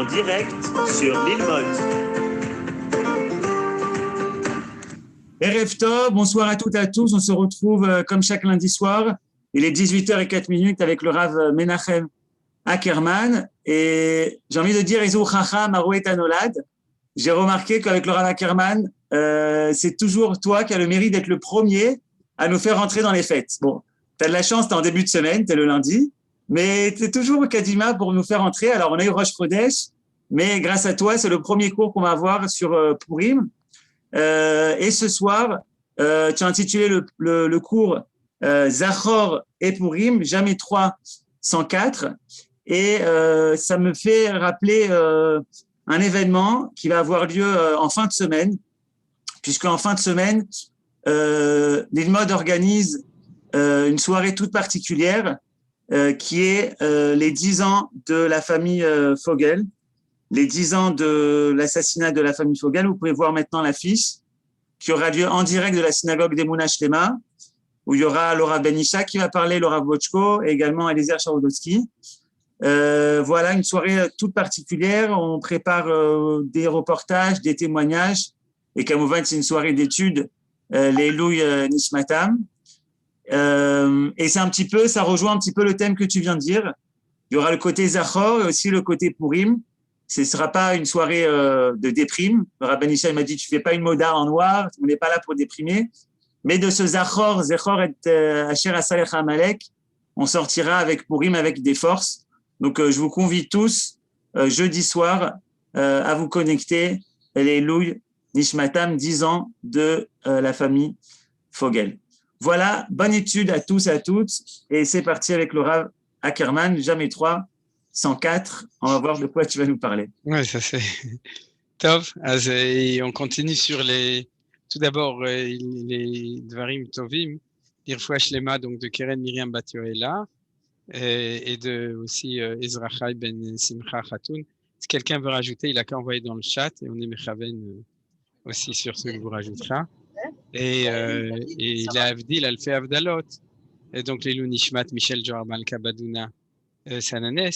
en direct sur l'île Motte. Erev Tov, bonsoir à toutes et à tous. On se retrouve comme chaque lundi soir. Il est 18h04 avec le Rav Menachem Ackerman. Et j'ai envie de dire, Ezou Chacham Arouet Anolad. J'ai remarqué qu'avec le Rav Ackerman, c'est toujours toi qui as le mérite d'être le premier à nous faire rentrer dans les fêtes. Bon, tu as de la chance, tu es en début de semaine, tu es le lundi, mais tu es toujours au Kadima pour nous faire entrer. Alors, on a eu Rosh Chodesh, mais grâce à toi, c'est le premier cours qu'on va avoir sur Purim. Et ce soir, tu as intitulé le cours Zachor et Purim, jamais 3 sans 4. Et ça me fait rappeler un événement qui va avoir lieu en fin de semaine, puisque en fin de semaine, l'Ilmod organise une soirée toute particulière qui est les 10 ans de la famille Fogel, les 10 ans de l'assassinat de la famille Fogel. Vous pouvez voir maintenant l'affiche qui aura lieu en direct de la synagogue d'Emouna Shlema, où il y aura Laura Benisha qui va parler, Laura Bochko et également Eliezer Charodowski. Voilà, une soirée toute particulière. On prépare des reportages, des témoignages. Et Kamouvan, c'est une soirée d'études, les Louis Nishmatam. Et c'est un petit peu, ça rejoint un petit peu le thème que tu viens de dire. Il y aura le côté Zachor et aussi le côté Purim. Ce ne sera pas une soirée de déprime. Le Rabbi Ishaï m'a dit, tu fais pas une moda en noir, on n'est pas là pour déprimer. Mais de ce Zachor et Asher Asalech Amalek, on sortira avec Purim avec des forces. Donc, je vous convie tous, jeudi soir, à vous connecter. Les Louis Nishmatam, 10 ans de la famille Fogel. Voilà, bonne étude à tous et à toutes. Et c'est parti avec le Rav Ackerman, jamais 3. 104, on va voir de quoi tu vas nous parler. Oui, ça c'est top. On continue sur tout d'abord les Dvarim Tovim, l'Irfouach Shlema, donc de Keren Miriam Bat Yoela, et de aussi Ezra Chai Ben Simcha Khatoun. Si quelqu'un veut rajouter, il a qu'à envoyer dans le chat et on est Mechaven aussi sur ce que vous rajoutera. Et la Avdil, elle fait Avdalot. Et donc les Nishmat, Michel Joar Malka Badouna, Sananes,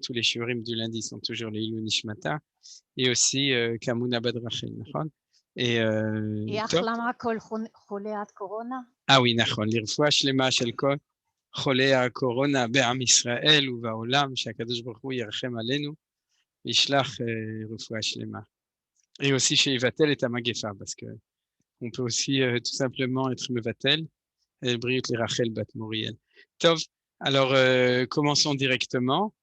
tous les shiurim du lundi sont toujours les Ilou Nishmata, et aussi Kamuna Badrachel, et ah oui, Nachon, l'Irfouach Shlema Shel Kol Cholei HaKorona Be'am Israël ou Ba'olam, שהקדוש ברוך הוא ירחם עלינו, וישלח רפואה שלמה. Et aussi chez Ivatel et Tamagefa, parce que on peut aussi tout simplement être Mevatel, et Briut Lirachel Bat Moriel. Tov. Alors, commençons directement.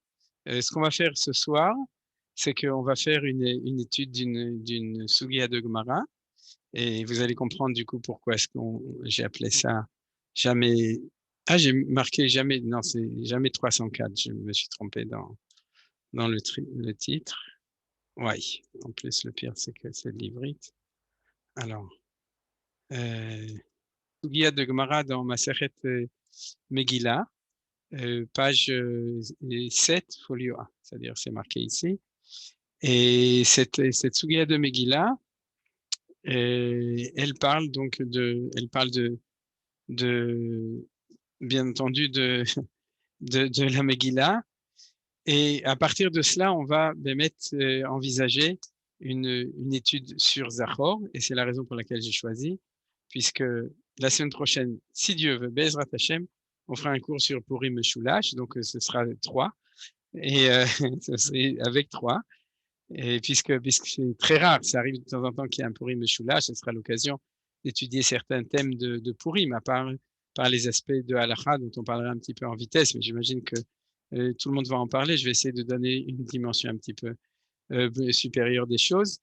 Ce qu'on va faire ce soir, c'est qu'on va faire une étude d'une Sugia de Gemara. Et vous allez comprendre du coup pourquoi j'ai appelé ça jamais... Ah, j'ai marqué jamais... Non, c'est jamais 304. Je me suis trompé dans le titre. Oui, en plus, le pire, c'est que c'est de l'ivrite. Alors, Sugia de Gemara dans Masechet Megillah. Page 7, folio A, c'est-à-dire c'est marqué ici. Et cette Sugia de Megillah, elle parle donc elle parle de bien entendu de la Megillah. Et à partir de cela, on va envisager une étude sur Zachor, et c'est la raison pour laquelle j'ai choisi, puisque la semaine prochaine, si Dieu veut, Bezrat Hashem, on fera un cours sur Purim Meshulash, donc ce sera 3, et ce serait avec 3, et puisque c'est très rare, ça arrive de temps en temps qu'il y ait un Purim Meshulash, ce sera l'occasion d'étudier certains thèmes de Purim, à part par les aspects de Halacha, dont on parlera un petit peu en vitesse, mais j'imagine que tout le monde va en parler. Je vais essayer de donner une dimension un petit peu supérieure des choses.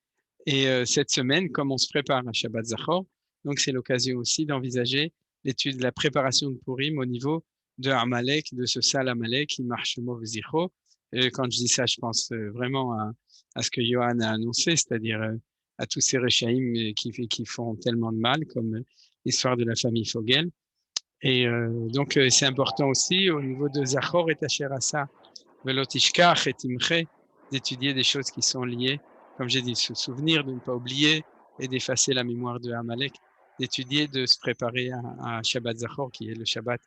Et cette semaine, comme on se prépare à Shabbat Zachor, donc c'est l'occasion aussi d'envisager l'étude de la préparation de Purim au niveau de Amalek, de ce sale Amalek qui marche Mov Zichro. Quand je dis ça, je pense vraiment à ce que Johan a annoncé, c'est-à-dire à tous ces Rechaïm qui font tellement de mal, comme l'histoire de la famille Fogel. Et donc, c'est important aussi au niveau de Zachor et Asher Asa, Velo Tishkach et Timche, d'étudier des choses qui sont liées, comme j'ai dit, se souvenir, de ne pas oublier et d'effacer la mémoire de Amalek, d'étudier, de se préparer à Shabbat Zachor, qui est le Shabbat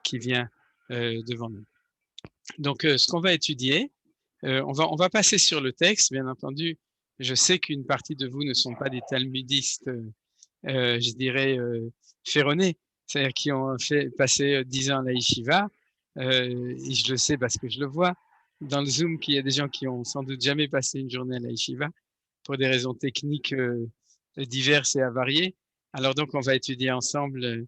qui vient devant nous. Donc, ce qu'on va étudier, On va passer sur le texte, bien entendu. Je sais qu'une partie de vous ne sont pas des talmudistes, je dirais, ferronés, c'est-à-dire qui ont fait passer 10 ans à la yeshiva. Et je le sais parce que je le vois dans le Zoom qu'il y a des gens qui ont sans doute jamais passé une journée à la yeshiva pour des raisons techniques diverses et avariées. Alors donc, on va étudier ensemble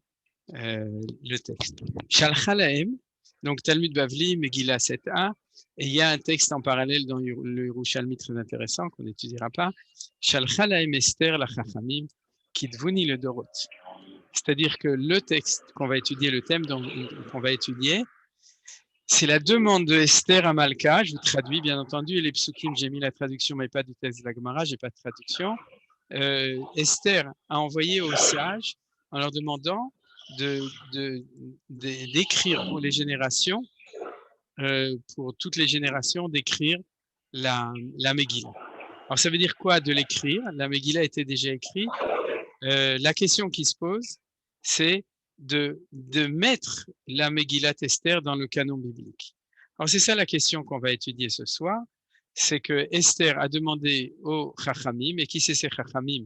le texte. Shalcha lahem, donc Talmud Bavli, Megillah 7a, et il y a un texte en parallèle dans le Yerushalmi très intéressant qu'on n'étudiera pas. Shalcha lahem Esther la Chachamim, Kitvuni le Dorot. C'est-à-dire que le texte qu'on va étudier, le thème qu'on va étudier, c'est la demande de Esther à Malka. Je vous traduis, bien entendu, et les psukim, j'ai mis la traduction, mais pas du texte de la Gemara, j'ai pas de traduction. Esther a envoyé aux sages en leur demandant d'écrire pour les générations, pour toutes les générations, d'écrire la Megillah. Alors, ça veut dire quoi de l'écrire? La Megillah était déjà écrite. La question qui se pose, c'est de mettre la Megillat Esther dans le canon biblique. Alors, c'est ça la question qu'on va étudier ce soir. C'est que Esther a demandé aux Chachamim, et qui c'est ces Chachamim?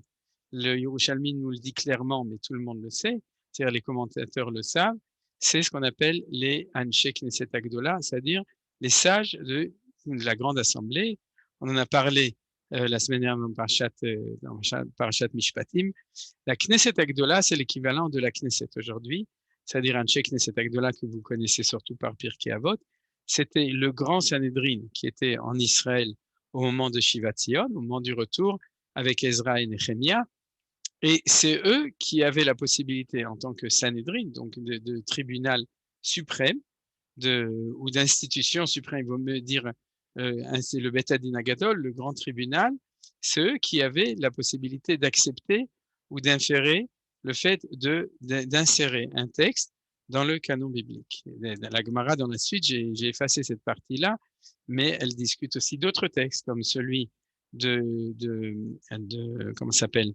Le Yerushalmi nous le dit clairement, mais tout le monde le sait, c'est-à-dire les commentateurs le savent, c'est ce qu'on appelle les Anshe Knesset Agdola, c'est-à-dire les sages de la Grande Assemblée. On en a parlé la semaine dernière dans Parashat Mishpatim. La Knesset Agdola, c'est l'équivalent de la Knesset aujourd'hui, c'est-à-dire Anshe Knesset Agdola que vous connaissez surtout par Pirkei Avot. C'était le grand Sanhédrin qui était en Israël au moment de Shivat Zion, au moment du retour avec Ezra et Nehemia. Et c'est eux qui avaient la possibilité, en tant que Sanhédrin, donc de tribunal suprême, ou d'institution suprême, il vaut mieux dire, c'est le Beth Adin Hagadol, le grand tribunal, c'est eux qui avaient la possibilité d'accepter ou d'inférer le fait d'insérer un texte dans le canon biblique. La Gemara, dans la suite, j'ai effacé cette partie-là, mais elle discute aussi d'autres textes, comme celui comment ça s'appelle,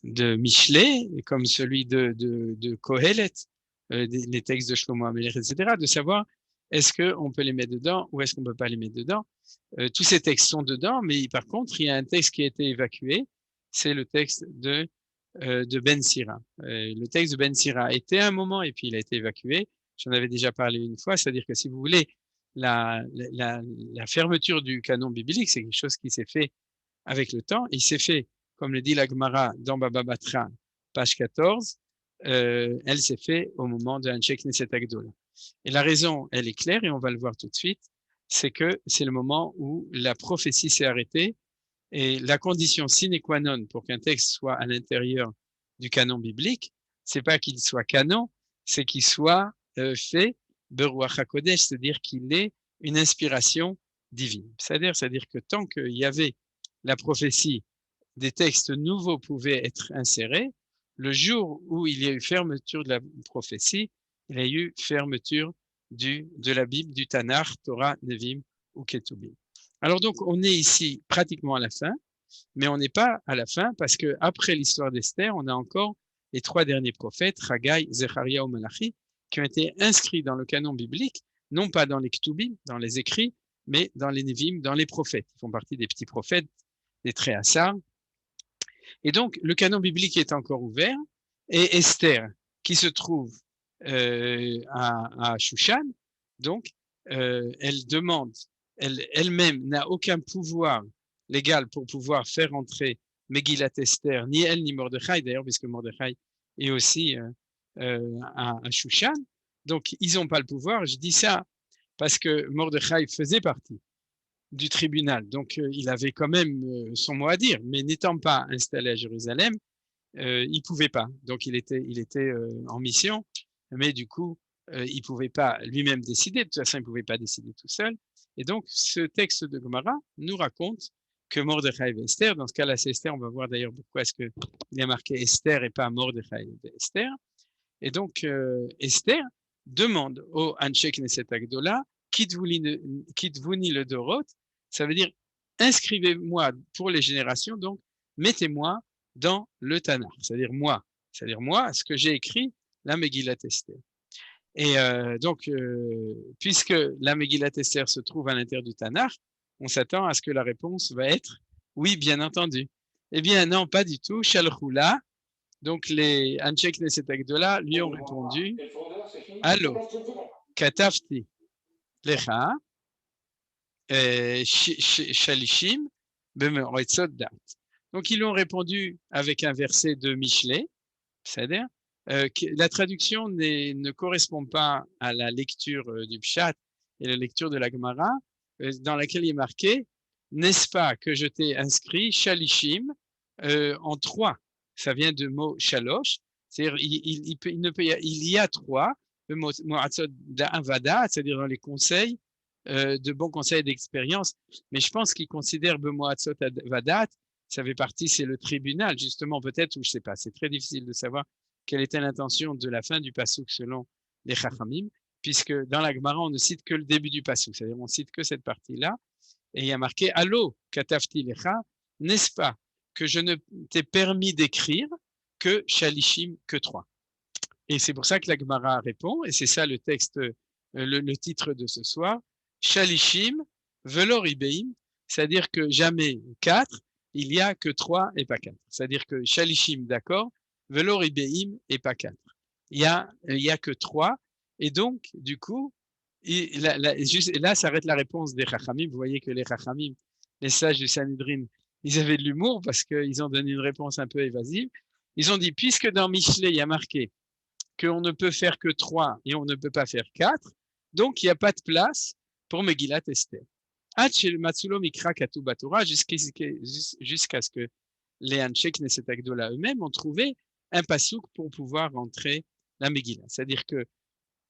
de Michelet, comme celui de Kohelet, les textes de Shlomo Amelech, etc., de savoir est-ce qu'on peut les mettre dedans ou est-ce qu'on ne peut pas les mettre dedans. Tous ces textes sont dedans, mais par contre, il y a un texte qui a été évacué, c'est le texte de Ben Sira. Le texte de Ben Sira était un moment et puis il a été évacué. J'en avais déjà parlé une fois, c'est-à-dire que si vous voulez, la fermeture du canon biblique, c'est quelque chose qui s'est fait avec le temps. Il s'est fait, comme le dit la Gemara dans Baba Batra, page 14, elle s'est fait au moment de Anshe Knesset Agdola. Et la raison, elle est claire et on va le voir tout de suite, c'est que c'est le moment où la prophétie s'est arrêtée. Et la condition sine qua non pour qu'un texte soit à l'intérieur du canon biblique, c'est pas qu'il soit canon, c'est qu'il soit fait beruach hakodesh, c'est-à-dire qu'il ait une inspiration divine. C'est-à-dire que tant qu'il y avait la prophétie, des textes nouveaux pouvaient être insérés. Le jour où il y a eu fermeture de la prophétie, il y a eu fermeture de la Bible, du Tanakh, Torah, Nevim ou Ketubim. Alors donc, on est ici pratiquement à la fin, mais on n'est pas à la fin parce que après l'histoire d'Esther, on a encore les 3 derniers prophètes, Haggai, Zecharia ou Malachi, qui ont été inscrits dans le canon biblique, non pas dans les Ketubim, dans les écrits, mais dans les Nevim, dans les prophètes. Ils font partie des petits prophètes, des Tréhassar. Et donc, le canon biblique est encore ouvert, et Esther, qui se trouve à Shushan, donc, elle demande, elle-même n'a aucun pouvoir légal pour pouvoir faire entrer Megillat Esther, ni elle ni Mordechai, d'ailleurs, puisque Mordechai est aussi à Shushan. Donc, ils n'ont pas le pouvoir. Je dis ça parce que Mordechai faisait partie du tribunal. Donc, il avait quand même son mot à dire, mais n'étant pas installé à Jérusalem, il ne pouvait pas. Donc, il était en mission, mais du coup, il ne pouvait pas lui-même décider. De toute façon, il ne pouvait pas décider tout seul. Et donc, ce texte de Gemara nous raconte que Mordechai et Esther, dans ce cas-là, c'est Esther, on va voir d'ailleurs pourquoi est-ce qu'il y a marqué Esther et pas Mordechai et Esther. Et donc, Esther demande au Anshe Knesset Agdola, Kitvuni le Dorot, ça veut dire inscrivez-moi pour les générations, donc mettez-moi dans le Tanakh, c'est-à-dire moi, ce que j'ai écrit, la Megillat Esther. Et donc, puisque la Megillat Esther se trouve à l'intérieur du Tanakh, on s'attend à ce que la réponse va être oui, bien entendu. Eh bien, non, pas du tout. Shalchula. Donc, les Anshe Knesset Agdola lui ont répondu Allo, katafti lecha, shalishim, bemerotzot dat. Donc, ils lui ont répondu avec un verset de Michelet, c'est-à-dire la traduction ne correspond pas à la lecture du Pshat et la lecture de la Gemara, dans laquelle il est marqué n'est-ce pas que je t'ai inscrit Shalishim en trois. Ça vient du mot Shalosh, c'est-à-dire il y a trois, le mot Mo'atzot d'Avada, c'est-à-dire dans les conseils, de bons conseils d'expérience. Mais je pense qu'il considère Mo'atzot Vadat, ça fait partie, c'est le tribunal, justement, peut-être, ou je sais pas, c'est très difficile de savoir quelle était l'intention de la fin du Passouk selon les Chachamim, puisque dans la Gemara, on ne cite que le début du Passouk, c'est-à-dire on cite que cette partie-là, et il y a marqué Allo, katafti lecha, n'est-ce pas que je ne t'ai permis d'écrire que Shalishim, que trois. Et c'est pour ça que la Gemara répond, et c'est ça le texte, le titre de ce soir, Shalishim velor ibeim, c'est-à-dire que jamais quatre, il n'y a que trois et pas quatre. C'est-à-dire que Shalishim, d'accord, velor ibeim et pas quatre. Il y a que trois, et donc, du coup, là s'arrête la réponse des Chachamim. Vous voyez que les Chachamim, les sages du Sanhedrin, ils avaient de l'humour parce qu'ils ont donné une réponse un peu évasive. Ils ont dit, puisque dans Michelet, il y a marqué qu'on ne peut faire que trois et on ne peut pas faire quatre, donc il n'y a pas de place pour Megillat Esther. Jusqu'à ce que les Anshe Knesset Agdola eux-mêmes ont trouvé un pasouk pour pouvoir rentrer la Megillah. C'est-à-dire que,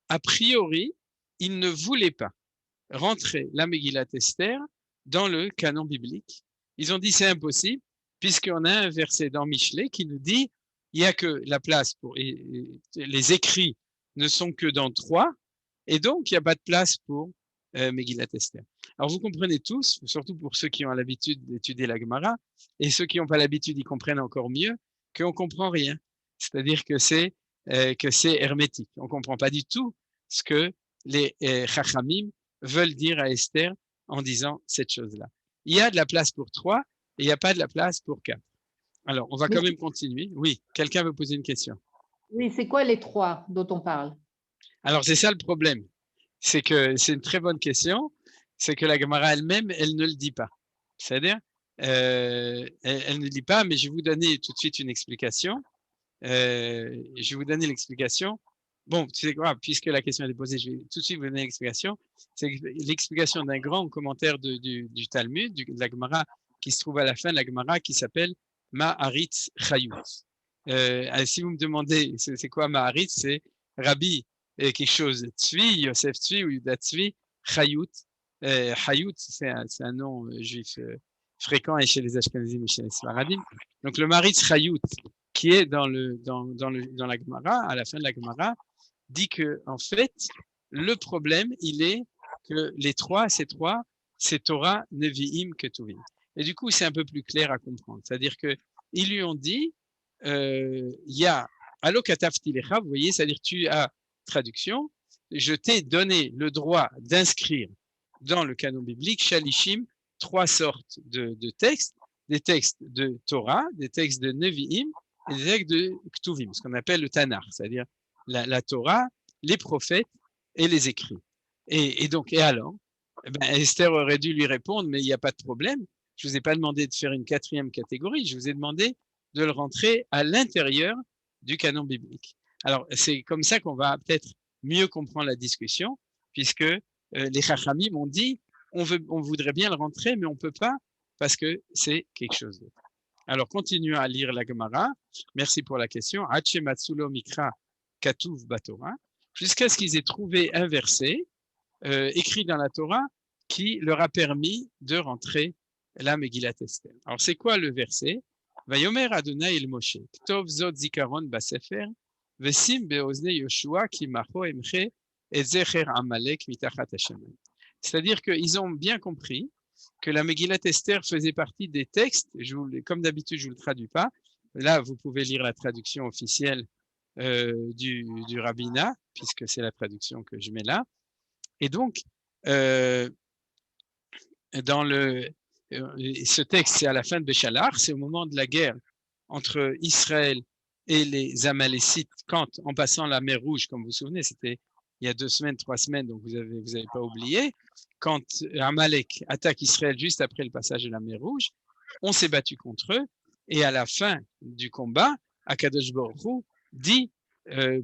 a priori, ils ne voulaient pas rentrer la Megillat Esther dans le canon biblique. Ils ont dit c'est impossible, puisqu'on a un verset dans Michelet qui nous dit il n'y a que la place pour les écrits ne sont que dans trois, et donc il n'y a pas de place pour Megillat Esther. Alors vous comprenez tous, surtout pour ceux qui ont l'habitude d'étudier la Gemara, et ceux qui n'ont pas l'habitude, ils comprennent encore mieux, qu'on ne comprend rien. C'est-à-dire que c'est hermétique. On ne comprend pas du tout ce que les Chachamim veulent dire à Esther en disant cette chose-là. Il y a de la place pour trois et il n'y a pas de la place pour quatre. Alors, on va quand même continuer. Oui, quelqu'un veut poser une question. Oui, c'est quoi les trois dont on parle? Alors, c'est ça le problème. C'est que c'est une très bonne question. C'est que la Gemara elle-même, elle ne le dit pas. C'est-à-dire, elle ne dit pas, mais je vais vous donner tout de suite une explication. Je vais vous donner l'explication. Bon, tu sais quoi, puisque la question est posée, je vais tout de suite vous donner l'explication. C'est l'explication d'un grand commentaire du Talmud, de la Gemara, qui se trouve à la fin de la Gemara, qui s'appelle Ma'aritz Chayut. Si vous me demandez c'est quoi Ma'aritz, c'est Rabbi quelque chose, Tzvi, Yosef Tzvi ou Yuda Tzvi, Chayut. Chayut, c'est un nom juif fréquent et chez les Ashkenazim et chez les Sfaradim. Donc le Ma'aritz Chayut, qui est dans la Gemara, à la fin de la Gemara, dit que en fait, le problème, il est que ces trois, c'est Torah, Nevi'im, Ketuvim. Et du coup, c'est un peu plus clair à comprendre. C'est-à-dire que ils lui ont dit, il y a Allo katafti lecha, vous voyez, c'est-à-dire tu as traduction, je t'ai donné le droit d'inscrire dans le canon biblique Shalishim trois sortes de textes, des textes de Torah, des textes de Nevi'im et des textes de Ktuvim, ce qu'on appelle le Tanakh, c'est-à-dire la Torah, les prophètes et les écrits. Et donc, alors, Esther aurait dû lui répondre, mais il n'y a pas de problème. Je ne vous ai pas demandé de faire une quatrième catégorie, je vous ai demandé de le rentrer à l'intérieur du canon biblique. Alors, c'est comme ça qu'on va peut-être mieux comprendre la discussion, puisque les Chachamim m'ont dit, on voudrait bien le rentrer, mais on ne peut pas, parce que c'est quelque chose d'autre. Alors, continuons à lire la Gemara. Merci pour la question. Hache Matsulo Mikra Katuv Batora, jusqu'à ce qu'ils aient trouvé un verset écrit dans la Torah qui leur a permis de rentrer la Megillat Esther. Alors, c'est quoi le verset? Vayomer Adonai el Moshe, Ktov zot zikaron basefer, vesim beozne Yoshua ki macho emche et zecher Amalek mitachat Hashemayim. C'est-à-dire qu'ils ont bien compris que la Megillat Esther faisait partie des textes, comme d'habitude, je ne vous le traduis pas. Là, vous pouvez lire la traduction officielle du rabbinat, puisque c'est la traduction que je mets là. Et donc, ce texte, c'est à la fin de Béchalar, c'est au moment de la guerre entre Israël et les Amalécites, quand, en passant la mer Rouge, comme vous vous souvenez, c'était il y a 2 semaines, 3 semaines, donc vous avez pas oublié, quand Amalek attaque Israël juste après le passage de la mer Rouge, on s'est battu contre eux, et à la fin du combat, Akadosh Baruch Hu dit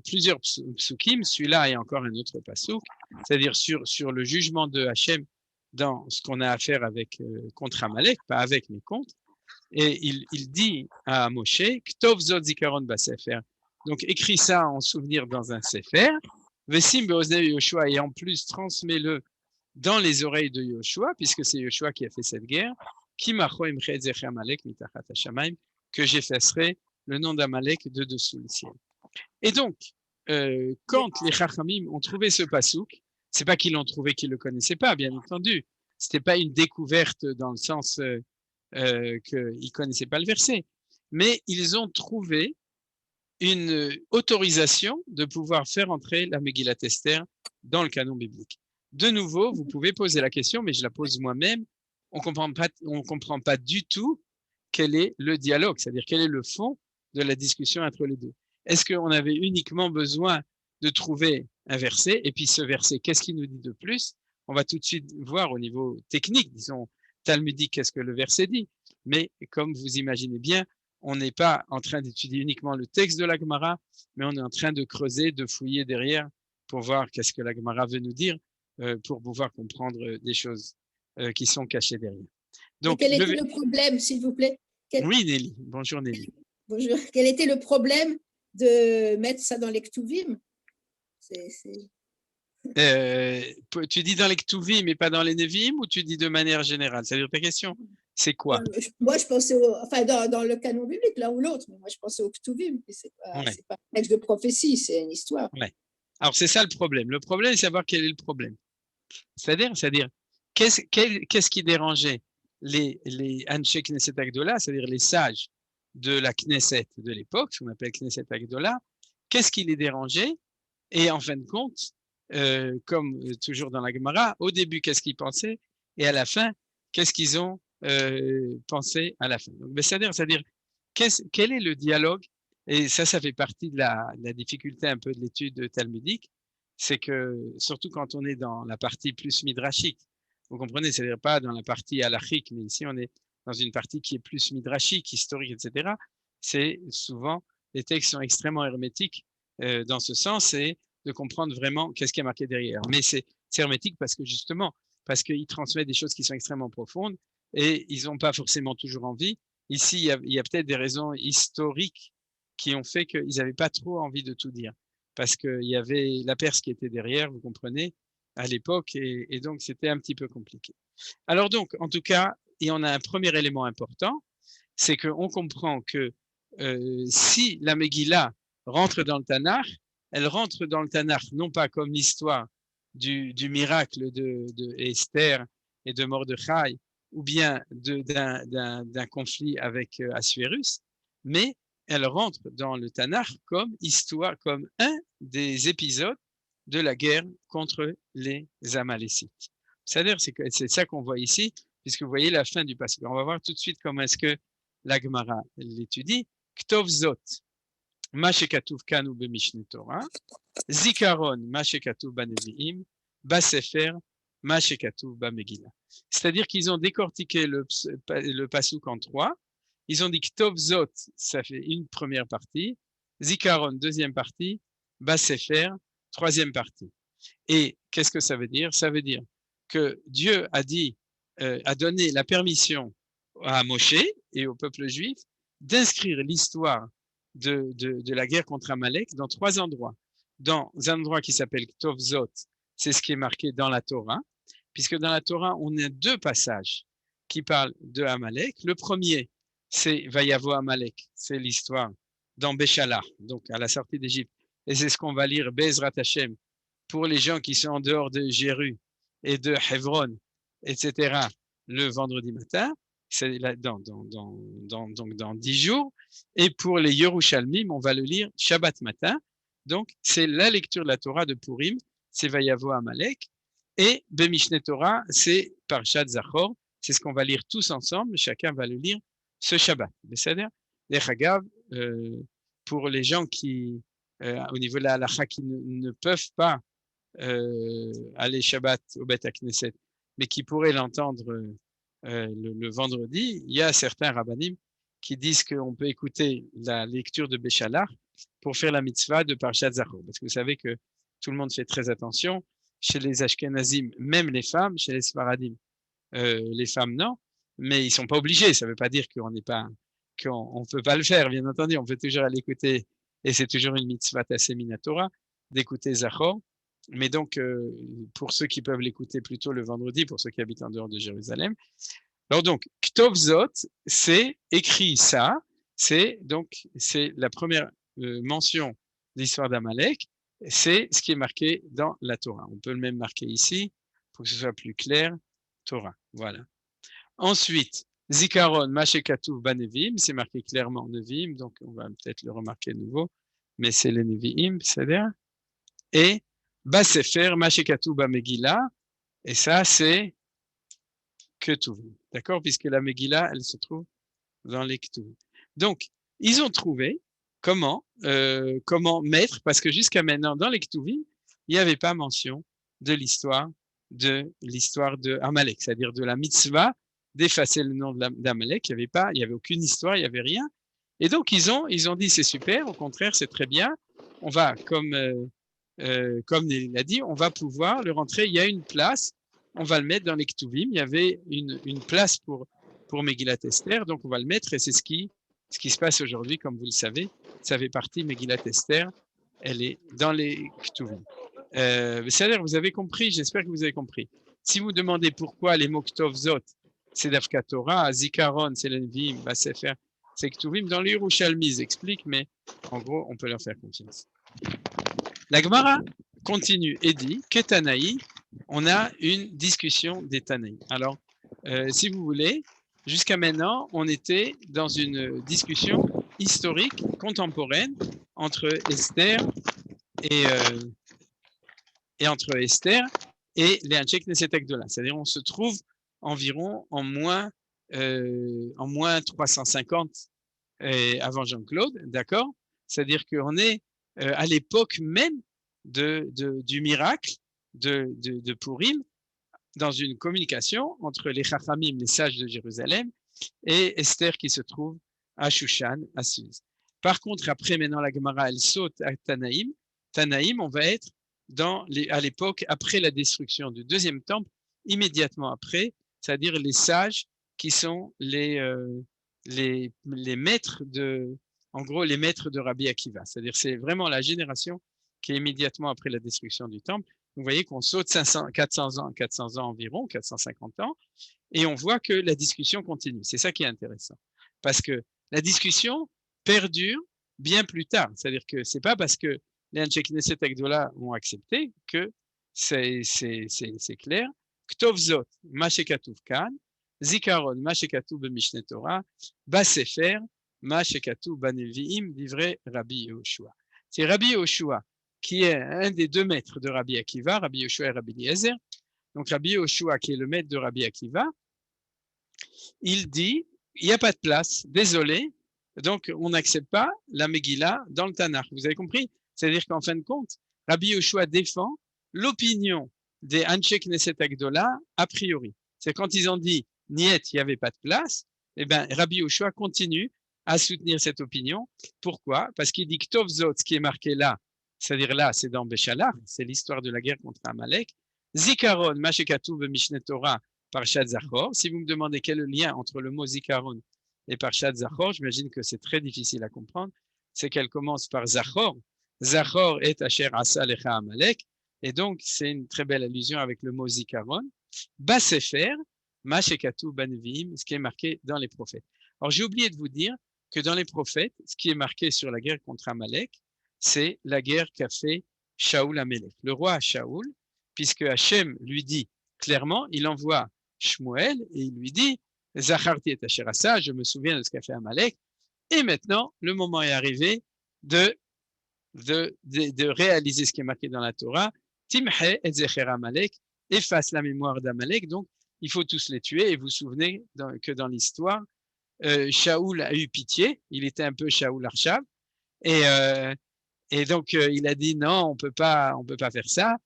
plusieurs psukim, celui-là et encore un autre pasuk, c'est-à-dire sur le jugement de Hachem dans ce qu'on a à faire avec contre Amalek, pas avec mais contre, et il dit à Moshe, Ktov zot zikaron basefer, donc écris ça en souvenir dans un sefer, Vesim beoznei Yoshua, et en plus transmets-le dans les oreilles de Yoshua, puisque c'est Yoshua qui a fait cette guerre, Ki macho imchet zecher Amalek mitachat hashamayim, que j'effacerai le nom d'Amalek de dessous le ciel. Et donc, quand les Chachamim ont trouvé ce pasouk, c'est pas qu'ils l'ont trouvé qu'ils le connaissaient pas, bien entendu. C'était pas une découverte dans le sens qu'ils connaissaient pas le verset, mais ils ont trouvé une autorisation de pouvoir faire entrer la Megillat Esther dans le canon biblique. De nouveau, vous pouvez poser la question, mais je la pose moi-même. On comprend pas du tout quel est le dialogue, c'est-à-dire quel est le fond de la discussion entre les deux. Est-ce qu'on avait uniquement besoin de trouver un verset, et puis ce verset, qu'est-ce qu'il nous dit de plus? On va tout de suite voir au niveau technique, disons, talmudique, qu'est-ce que le verset dit. Mais comme vous imaginez bien, on n'est pas en train d'étudier uniquement le texte de la Gemara, mais on est en train de creuser, de fouiller derrière pour voir qu'est-ce que la Gemara veut nous dire, pour pouvoir comprendre des choses qui sont cachées derrière. Donc, quel était le problème, s'il vous plaît? Oui, Nelly. Bonjour, Nelly. Bonjour. Quel était le problème de mettre ça dans les Ktuvim? Tu dis dans les Ktuvim mais pas dans les Nevim, ou tu dis de manière générale? C'est-à-dire ta question, c'est quoi? Moi, je pensais dans le canon biblique, l'un ou l'autre, mais moi, je pensais aux Ktuvim. C'est pas un texte de prophétie, c'est une histoire. Ouais. Alors, c'est ça le problème. Le problème, c'est savoir quel est le problème. C'est-à-dire qu'est-ce qui dérangeait les Anshe Knesset Agdola, c'est-à-dire les sages de la Knesset de l'époque, ce qu'on appelle Knesset Agdola, qu'est-ce qui les dérangeait? Et en fin de compte, comme toujours dans la Gemara, au début, qu'est-ce qu'ils pensaient? Et à la fin, qu'est-ce qu'ils ont pensé à la fin? Donc, c'est-à-dire quel est le dialogue? Et ça fait partie de la difficulté un peu de l'étude talmudique, c'est que, surtout quand on est dans la partie plus midrashique, vous comprenez, c'est-à-dire pas dans la partie halachique, mais ici on est dans une partie qui est plus midrashique, historique, etc. C'est souvent, les textes sont extrêmement hermétiques dans ce sens, et de comprendre vraiment qu'est-ce qui est marqué derrière. Mais c'est hermétique parce qu'ils transmettent des choses qui sont extrêmement profondes, et ils n'ont pas forcément toujours envie. Ici, il y a peut-être des raisons historiques qui ont fait qu'ils n'avaient pas trop envie de tout dire, parce qu'il y avait la Perse qui était derrière, vous comprenez, à l'époque, et donc c'était un petit peu compliqué. Alors donc, en tout cas, et on a un premier élément important, c'est qu'on comprend que si la Megillah rentre dans le Tanakh, elle rentre dans le Tanakh non pas comme l'histoire du miracle de Esther et de Mordechai, ou bien d'un conflit avec Assuérus, mais elle rentre dans le Tanakh comme histoire, comme un des épisodes de la guerre contre les Amalécites. C'est-à-dire, c'est ça qu'on voit ici, puisque vous voyez la fin du passage. On va voir tout de suite comment est-ce que la Gemara l'étudie. Ktov zot, ma shekatuv kanu b'mishne Torah, zikaron, ma shekatuv b'nevi'im, basefer, ma shekatuv b'megillah. C'est-à-dire qu'ils ont décortiqué le pasuk en 3. Ils ont dit Ktov zot, ça fait une première partie, zikaron, deuxième partie, basefer, troisième partie. Et qu'est-ce que ça veut dire? Ça veut dire que Dieu a donné la permission à Moshe et au peuple juif d'inscrire l'histoire de la guerre contre Amalek dans 3 endroits. Dans un endroit qui s'appelle Ktov Zot, c'est ce qui est marqué dans la Torah, puisque dans la Torah, on a 2 passages qui parlent de Amalek. Le premier, c'est Vayavo Amalek, c'est l'histoire dans Béchalar, donc à la sortie d'Égypte. Et c'est ce qu'on va lire Bezrat Hashem pour les gens qui sont en dehors de Jéru et de Hebron, etc., le vendredi matin, c'est dans 10 jours. Et pour les Yerushalmim, on va le lire Shabbat matin. Donc, c'est la lecture de la Torah de Purim, c'est Vayavo Amalek. Et Bemishne Torah, c'est Parshat Zachor, C'est ce qu'on va lire tous ensemble. Chacun va le lire ce Shabbat. C'est-à-dire, les Chagav, pour les gens qui, au niveau de la halakha, qui ne peuvent pas aller Shabbat au Beth Knesset, mais qui pourraient l'entendre le vendredi, il y a certains rabbanim qui disent qu'on peut écouter la lecture de Béchalar pour faire la mitzvah de Parshat Zachor. Parce que vous savez que tout le monde fait très attention. Chez les Ashkenazim, même les femmes, chez les Sfaradim, les femmes non, mais ils sont pas obligés. Ça veut pas dire qu'on n'est pas, qu'on peut pas le faire, bien entendu. On peut toujours aller écouter, et c'est toujours une mitzvah tassé minatora, d'écouter Zachor. Mais donc, pour ceux qui peuvent l'écouter plutôt le vendredi, pour ceux qui habitent en dehors de Jérusalem. Alors donc, Ktov Zot, c'est écrit ça, c'est la première mention de l'histoire d'Amalek, c'est ce qui est marqué dans la Torah. On peut le même marquer ici, pour que ce soit plus clair, Torah, voilà. Ensuite, Zikaron, Mashekatouv, Banevim, c'est marqué clairement Nevim, donc on va peut-être le remarquer de nouveau, mais c'est les Nevi'im, c'est-à-dire, et Basefer, Mashekatouv, Bamegila, et ça c'est Ketuvim, d'accord, puisque la Megillah, elle se trouve dans les Ketuvim. Donc, ils ont trouvé comment mettre, parce que jusqu'à maintenant, dans les Ketuvim, il n'y avait pas mention de l'histoire de Amalek, c'est-à-dire de la mitzvah d'effacer le nom d'Amalek. Il n'y avait aucune histoire, il n'y avait rien. Et donc, ils ont dit, c'est super, au contraire, c'est très bien. On va, comme il a dit, on va pouvoir le rentrer. Il y a une place, on va le mettre dans les Ketuvim. Il y avait une place pour Megillat Esther, donc on va le mettre, et c'est ce qui se passe aujourd'hui, comme vous le savez. Ça fait partie, Megillat Esther, elle est dans les Ketuvim. C'est-à-dire, vous avez compris, j'espère que vous avez compris. Si vous demandez pourquoi les mots Ktov Zot, c'est d'Avka Torah, Zikaron, c'est l'Envim, Basefer, c'est Ketuvim, dans les Yerushalmi, ils expliquent, mais en gros, on peut leur faire confiance. La Gemara continue et dit qu'Etanaï, on a une discussion des Tanaï. Alors, si vous voulez, jusqu'à maintenant, on était dans une discussion historique, contemporaine, entre Esther et les Anshek Knesset Agdola. C'est-à-dire, on se trouve environ en moins 350 avant Jean-Claude, d'accord? C'est-à-dire qu'on est à l'époque même du miracle de Purim, dans une communication entre les Chachamim, les sages de Jérusalem, et Esther qui se trouve à Shushan, à Suz. Par contre, après, maintenant, la Gemara, elle saute à Tanaïm. Tanaïm, on va être à l'époque, après la destruction du deuxième temple, immédiatement après, c'est-à-dire les sages qui sont les maîtres en gros, les maîtres de Rabbi Akiva. C'est-à-dire, c'est vraiment la génération qui est immédiatement après la destruction du temple. Vous voyez qu'on saute 400 ans environ, 450 ans, et on voit que la discussion continue. C'est ça qui est intéressant. Parce que la discussion perdure bien plus tard. C'est-à-dire que c'est pas parce que les Anshek Knesset Agdola ont accepté que c'est clair. Ktov Zot, Mashekatuv Kan, Zikaron, Mashekatuv B'Mishne Torah, Basefer, Mashekatuv Baneviim, divrei Rabbi Yehoshua. C'est Rabbi Yehoshua qui est un des deux maîtres de Rabbi Akiva, Rabbi Yehoshua et Rabbi Eliezer. Donc Rabbi Yehoshua, qui est le maître de Rabbi Akiva, il dit, il n'y a pas de place, désolé, donc on n'accepte pas la Megillah dans le Tanakh. Vous avez compris? C'est-à-dire qu'en fin de compte, Rabbi Yehoshua défend l'opinion des Anshek Knesset Agdola a priori. C'est quand ils ont dit Niet, il n'y avait pas de place, eh bien Rabbi Yehoshua continue à soutenir cette opinion. Pourquoi? Parce qu'il dit que Ktov Zot, ce qui est marqué là, c'est-à-dire là, c'est dans Béchalar, c'est l'histoire de la guerre contre Amalek. Zikaron, Mashekatuv B'Mishne Torah, Parshat Zachor. Si vous me demandez quel est le lien entre le mot Zikaron et Parshat Zachor, j'imagine que c'est très difficile à comprendre. C'est qu'elle commence par Zachor. Zachor est Asher Asa Lecha Amalek. Et donc, c'est une très belle allusion avec le mot Zikaron. Basefer, Mashekatuv Banevim, ce qui est marqué dans les prophètes. Alors, j'ai oublié de vous dire que dans les prophètes, ce qui est marqué sur la guerre contre Amalek, c'est la guerre qu'a fait Shaoul Amelech, le roi Shaoul, puisque Hachem lui dit clairement, il envoie Shmuel et il lui dit Zacharti et Asher Asa, je me souviens de ce qu'a fait Amalek, et maintenant le moment est arrivé de réaliser ce qui est marqué dans la Torah, Timhe et Zecher Amalek, efface la mémoire d'Amalek, donc il faut tous les tuer. Et vous vous souvenez que dans l'histoire, Shaoul a eu pitié, il était un peu Shaoul Arshav, et donc il a dit non, on peut pas faire ça.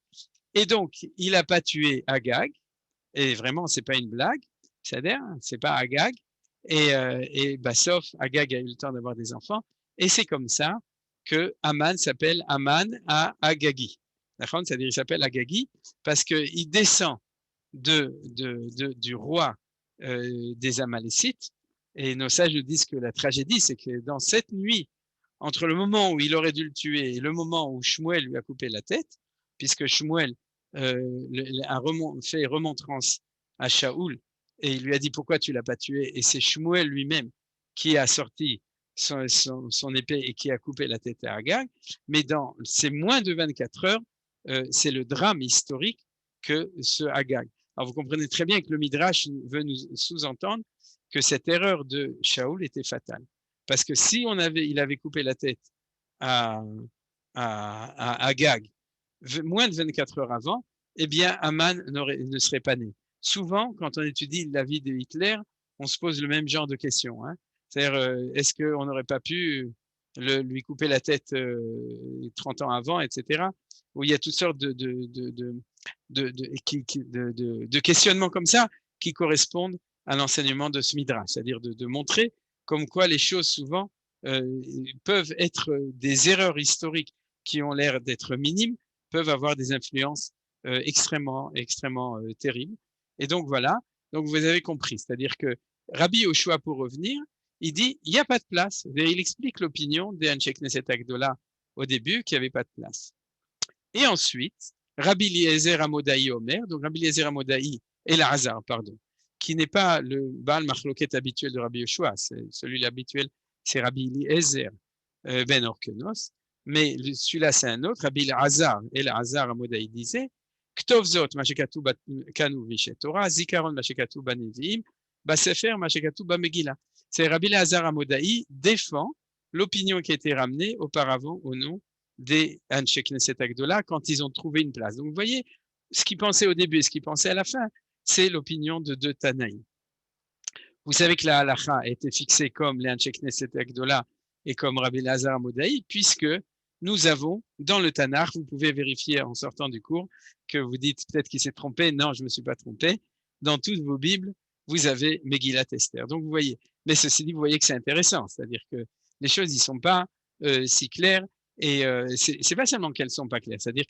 Et donc il a pas tué Agag, et vraiment c'est pas une blague, c'est-à-dire c'est pas Agag, et sauf Agag a eu le temps d'avoir des enfants, et c'est comme ça que Aman s'appelle Aman à Agagi. D'accord, c'est-à-dire il s'appelle Agagi parce qu'il descend du roi des Amalécites. Et nos sages nous disent que la tragédie, c'est que dans cette nuit, entre le moment où il aurait dû le tuer et le moment où Shmuel lui a coupé la tête, puisque Shmuel a fait remontrance à Shaoul et il lui a dit pourquoi tu l'as pas tué, et c'est Shmuel lui-même qui a sorti son épée et qui a coupé la tête à Agag. Mais dans ces moins de 24 heures, c'est le drame historique que ce Agag. Alors vous comprenez très bien que le Midrash veut nous sous-entendre que cette erreur de Shaoul était fatale. Parce que si il avait coupé la tête à Agag moins de 24 heures avant, eh bien Aman ne serait pas né. Souvent, quand on étudie la vie de Hitler, on se pose le même genre de questions. Hein. C'est-à-dire, est-ce qu'on n'aurait pas pu lui couper la tête 30 ans avant, etc. Où il y a toutes sortes de questionnements comme ça qui correspondent à l'enseignement de ce Midrash, c'est-à-dire de montrer comme quoi les choses souvent peuvent être des erreurs historiques qui ont l'air d'être minimes, peuvent avoir des influences extrêmement terribles. Et donc voilà, donc vous avez compris, c'est-à-dire que Rabbi Yoshua, pour revenir, il dit il n'y a pas de place. Et il explique l'opinion des Anshe Knesset Agdola au début qu'il n'y avait pas de place. Et ensuite, Rabbi Eliezer Amodai Omer, donc Rabbi Eliezer Amodai Elazar, pardon, qui n'est pas le Baal Machloket habituel de Rabbi Yoshua, celui habituel, c'est Rabbi Eliezer Ben Orkenos, mais celui-là c'est un autre, Rabbi Elazar Amodai disait Ktov Zot, Mashekatu Kanu Vishet Torah, Zikaron Mashekatu Banevim, Basefer Mashekatu Bamegila. C'est Rabbi Elazar Amodai défend l'opinion qui a été ramenée auparavant au nom des Anshe Knesset Agdola quand ils ont trouvé une place. Donc vous voyez, ce qu'ils pensaient au début et ce qu'ils pensaient à la fin, c'est l'opinion de deux Tanaïm. Vous savez que la halacha a été fixée comme les Anshe Knesset Agdola et comme Rabbi Elazar Amodai, puisque nous avons dans le Tanakh, vous pouvez vérifier en sortant du cours que vous dites peut-être qu'il s'est trompé. Non, je ne me suis pas trompé. Dans toutes vos Bibles, vous avez Megillat Esther. Donc vous voyez, mais ceci dit, vous voyez que c'est intéressant, c'est-à-dire que les choses ne sont pas si claires, et c'est pas seulement qu'elles ne sont pas claires, c'est-à-dire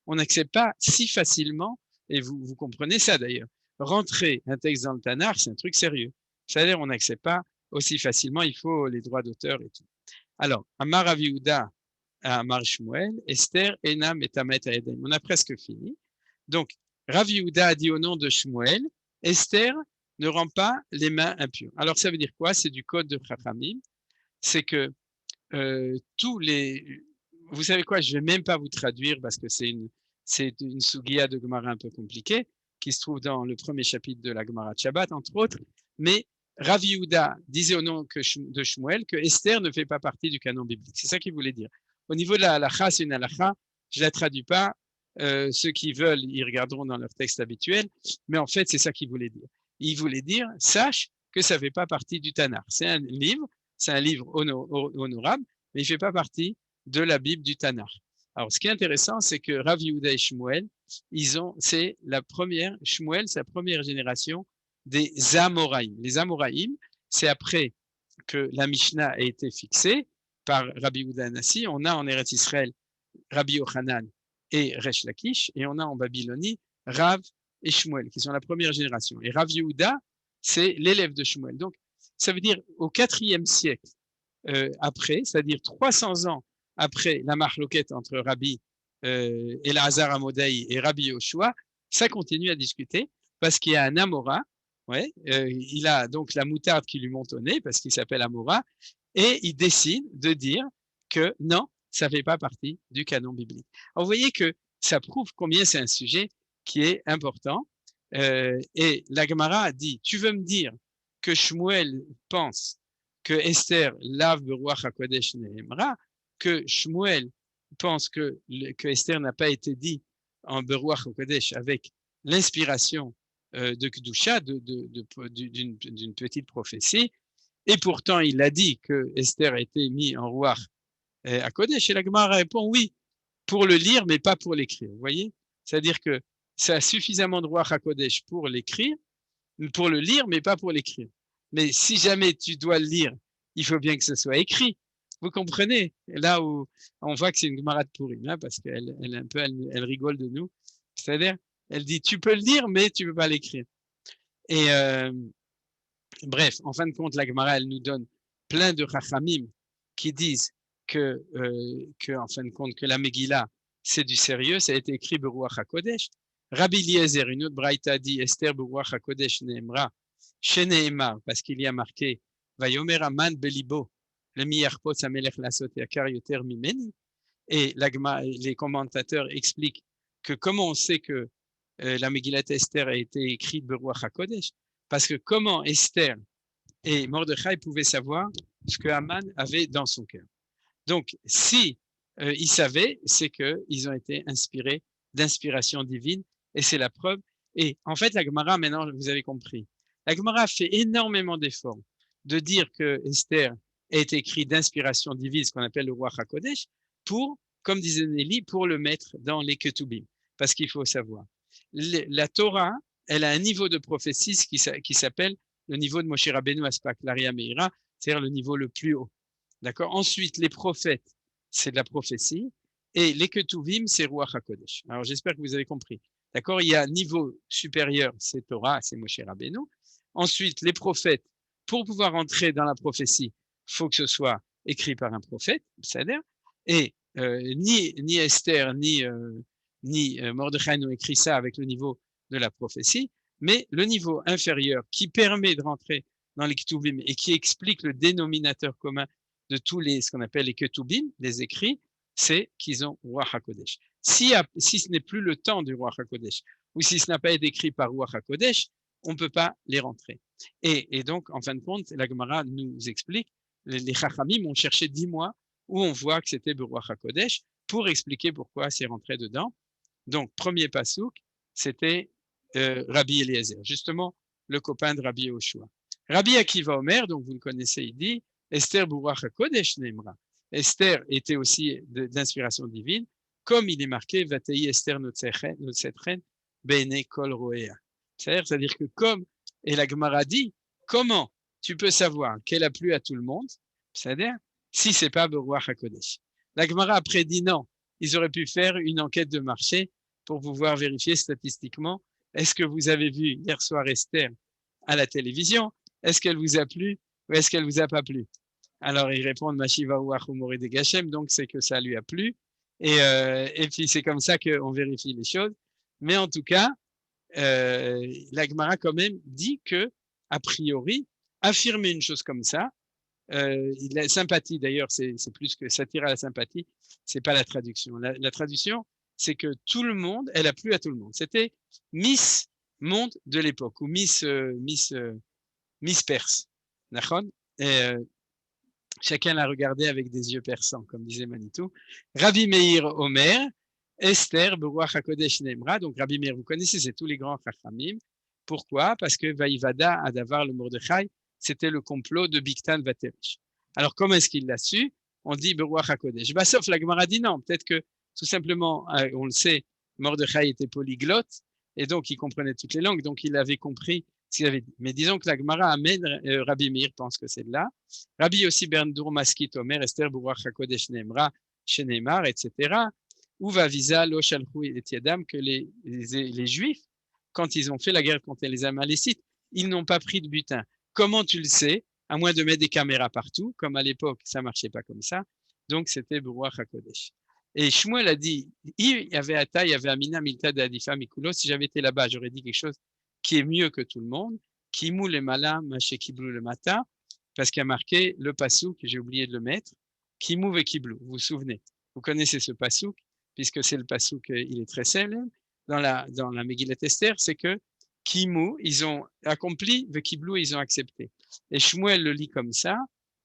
on n'accepte pas si facilement, et vous comprenez ça d'ailleurs. Rentrer un texte dans le Tanakh, c'est un truc sérieux. C'est-à-dire on n'accepte pas aussi facilement, il faut les droits d'auteur et tout. Alors, Amar Rav Yehuda, Amar Shmuel, Esther, Enam et Tamet Aeden. On a presque fini. Donc, Rav Yehuda a dit au nom de Shmuel, Esther ne rend pas les mains impures. Alors, ça veut dire quoi? C'est du code de Chachamim. C'est que vous savez quoi? Je vais même pas vous traduire parce que c'est une sugiya de Gemara un peu compliquée qui se trouve dans le premier chapitre de la Gemara de Shabbat, entre autres. Mais Rav Yehuda disait au nom de Shmuel que Esther ne fait pas partie du canon biblique. C'est ça qu'il voulait dire. Au niveau de la halakha, c'est une halakha. Je la traduis pas. Ceux qui veulent, ils regarderont dans leur texte habituel. Mais en fait, c'est ça qu'il voulait dire. Il voulait dire, sache que ça ne fait pas partie du Tanakh. C'est un livre honorable, mais il ne fait pas partie de la Bible du Tanakh. Alors, ce qui est intéressant, c'est que Rav Yehuda et Shmuel, c'est la première génération des Amoraïm. Les Amoraïm, c'est après que la Mishnah a été fixée par Rabbi Yehuda Anassi. On a en Eretz Israël Rabbi Yochanan et Resh Lakish, et on a en Babylonie Rav et Shmuel, qui sont la première génération. Et Rav Yehuda, c'est l'élève de Shmuel. Donc, ça veut dire au IVe siècle après, c'est-à-dire 300 ans après la marloquette entre Rabbi Elazar Amodai et Rabbi Yoshua, ça continue à discuter parce qu'il y a un Amora, il a donc la moutarde qui lui monte au nez parce qu'il s'appelle Amora, et il décide de dire que non, ça ne fait pas partie du canon biblique. Alors, vous voyez que ça prouve combien c'est un sujet qui est important. Et la Gemara a dit, tu veux me dire que Shmuel pense que Esther lave Beruach HaKodesh Nehemra, que Shmuel pense que Esther n'a pas été dit en Beruach HaKodesh avec l'inspiration de Kedusha, d'une petite prophétie. Et pourtant, il a dit que Esther a été mise en roi à Kodesh. Et la Gemara répond oui, pour le lire, mais pas pour l'écrire. Vous voyez? C'est-à-dire que ça a suffisamment de roi à Kodesh pour l'écrire, pour le lire, mais pas pour l'écrire. Mais si jamais tu dois le lire, il faut bien que ce soit écrit. Vous comprenez? Là où on voit que c'est une Gemara de Pourim, hein, parce qu'elle elle rigole de nous. C'est-à-dire, elle dit, tu peux le lire, mais tu ne peux pas l'écrire. Et bref, en fin de compte, la Gemara, elle nous donne plein de Chachamim qui disent que en fin de compte, que la Megillah, c'est du sérieux, ça a été écrit Beruach HaKodesh. Rabbi Eliezer, une autre braïta dit, Esther Beruach HaKodesh Neemra, Sheneemar, parce qu'il y a marqué, Vayomer Aman Belibo, le miyarpot samelech lasot yakar yoter mimeni. Et les commentateurs expliquent que comment on sait que la Megillat Esther a été écrite Beruach HaKodesh, parce que comment Esther et Mordechai pouvaient savoir ce que Haman avait dans son cœur. Donc, si ils savaient, c'est qu'ils ont été inspirés d'inspiration divine, et c'est la preuve. Et en fait, la Gemara, maintenant, vous avez compris, la Gemara fait énormément d'efforts de dire que Esther est écrit d'inspiration divine, ce qu'on appelle le Ruach HaKodesh, pour, comme disait Nelly, pour le mettre dans les Ketubim. Parce qu'il faut savoir, la Torah, elle a un niveau de prophétie qui s'appelle le niveau de Moshe Rabbeinu Aspak, l'Aria Meira, c'est-à-dire le niveau le plus haut. D'accord? Ensuite, les prophètes, c'est de la prophétie, et les Ketuvim, c'est Ruach HaKodesh. Alors, j'espère que vous avez compris. D'accord? Il y a un niveau supérieur, c'est Torah, c'est Moshe Rabbeinu. Ensuite, les prophètes, pour pouvoir entrer dans la prophétie, il faut que ce soit écrit par un prophète, c'est-à-dire, et ni Esther, ni Mordechai n'ont écrit ça avec le niveau de la prophétie, mais le niveau inférieur qui permet de rentrer dans les Ketubim et qui explique le dénominateur commun de tous ce qu'on appelle les Ketubim, les écrits, c'est qu'ils ont Ruach HaKodesh. Si ce n'est plus le temps du Ruach HaKodesh, ou si ce n'a pas été écrit par Ruach HaKodesh, on ne peut pas les rentrer. Et donc, en fin de compte, la Gemara nous explique, les Chachamim ont cherché 10 mois où on voit que c'était Ruach HaKodesh pour expliquer pourquoi c'est rentré dedans. Donc, premier pasouk, c'était Rabbi Eliezer, justement le copain de Rabbi Yehoshua. Rabbi Akiva Omer, donc vous le connaissez, il dit Esther Beruach HaKodesh Neemra. Esther était aussi d'inspiration divine, comme il est marqué Vatei Esther Notzetchen Bene Kol Roea. C'est-à-dire que comme, et la Gemara dit, comment tu peux savoir qu'elle a plu à tout le monde, c'est-à-dire si c'est pas Beruach HaKodesh. La Gemara après dit non, ils auraient pu faire une enquête de marché pour pouvoir vérifier statistiquement est-ce que vous avez vu hier soir Esther à la télévision, est-ce qu'elle vous a plu ou est-ce qu'elle vous a pas plu? Alors ils répondent Mashiva Uach Umore de Gashem, donc c'est que ça lui a plu et puis c'est comme ça qu'on vérifie les choses. Mais en tout cas, la Gemara quand même dit que a priori affirmer une chose comme ça, la sympathie d'ailleurs c'est plus que satire à la sympathie, c'est pas la traduction. La traduction c'est que tout le monde, elle a plu à tout le monde. C'était Miss Monde de l'époque ou Miss Perse, d'accord? Et chacun l'a regardé avec des yeux perçants, comme disait Manitou. Rabbi Meir Omer, Esther Beruach HaKodesh Neemra. Donc Rabbi Meir, vous connaissez, c'est tous les grands Chachamim. Pourquoi? Parce que Vaïvada Adavar le Mordechai, c'était le complot de Bigtan Vaterish. Alors comment est-ce qu'il l'a su? On dit Beruach HaKodesh. Bah, sauf la Gemara dit non. Peut-être que tout simplement, on le sait, Mordechai était polyglotte et donc il comprenait toutes les langues, donc il avait compris ce qu'il avait dit. Mais disons que la Gemara amène, Rabbi Meir pense que c'est de là. Rabbi aussi Berndour Maskit Omer, Esther Beruach HaKodesh Neemra, Sheneemar, etc. Ou va visa lo shalchu et yadam que les Juifs, quand ils ont fait la guerre contre les Amalécites, ils n'ont pas pris de butin. Comment tu le sais? À moins de mettre des caméras partout, comme à l'époque, ça marchait pas comme ça. Donc c'était Beruach HaKodesh. Et Shmuel a dit, il y avait Ata, il y avait Amina, Milta, Adifa, Mikulo. Si j'avais été là-bas, j'aurais dit quelque chose qui est mieux que tout le monde. Kimu le mala, maché kiblu le mata, parce qu'il y a marqué le pasouk, j'ai oublié de le mettre. Kimu ve kiblu, vous vous souvenez. Vous connaissez ce pasouk, puisque c'est le pasouk, il est très célèbre. Dans la Megillat Esther, c'est que Kimu, ils ont accompli, ve kiblu, ils ont accepté. Et Shmuel le lit comme ça.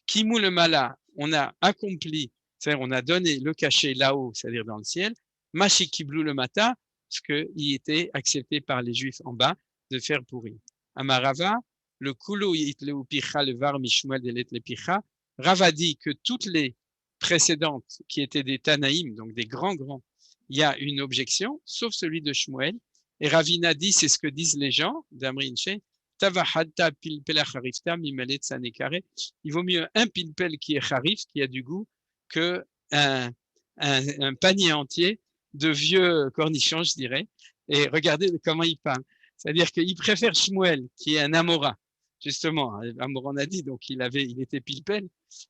Kimu le mala, on a accompli, c'est-à-dire on a donné le cachet là-haut, c'est-à-dire dans le ciel. Mashi kiblu le mata, parce qu'il était accepté par les Juifs en bas. de faire Purim. Amarava, le Kulu Yitleu Picha le Var Mishmuel Delet le Picha. Rava dit que toutes les précédentes qui étaient des Tanaïm, donc des grands, il y a une objection, sauf celui de Shmuel. Et Ravina dit, c'est ce que disent les gens d'Amri Inche, Tavahadta pilpel acharifta mimalet sanekare. Il vaut mieux un pilpel qui est charif, qui a du goût, que un panier entier de vieux cornichons, je dirais. Et regardez comment il parle. C'est-à-dire qu'il préfère Shmuel, qui est un Amora. Justement, Amora on a dit, donc il était pilpel,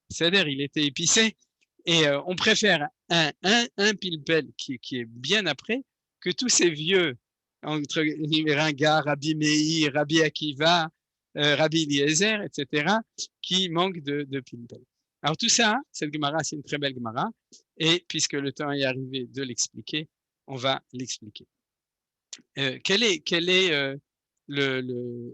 c'est-à-dire il était épicé. Et on préfère un pilpel qui est bien après que tous ces vieux entre Ringa, Rabbi Meir, Rabbi Akiva, Rabbi Eliezer, etc., qui manquent de pilpel. Alors tout ça, cette Gemara, c'est une très belle Gemara, et puisque le temps est arrivé de l'expliquer, on va l'expliquer. Quel est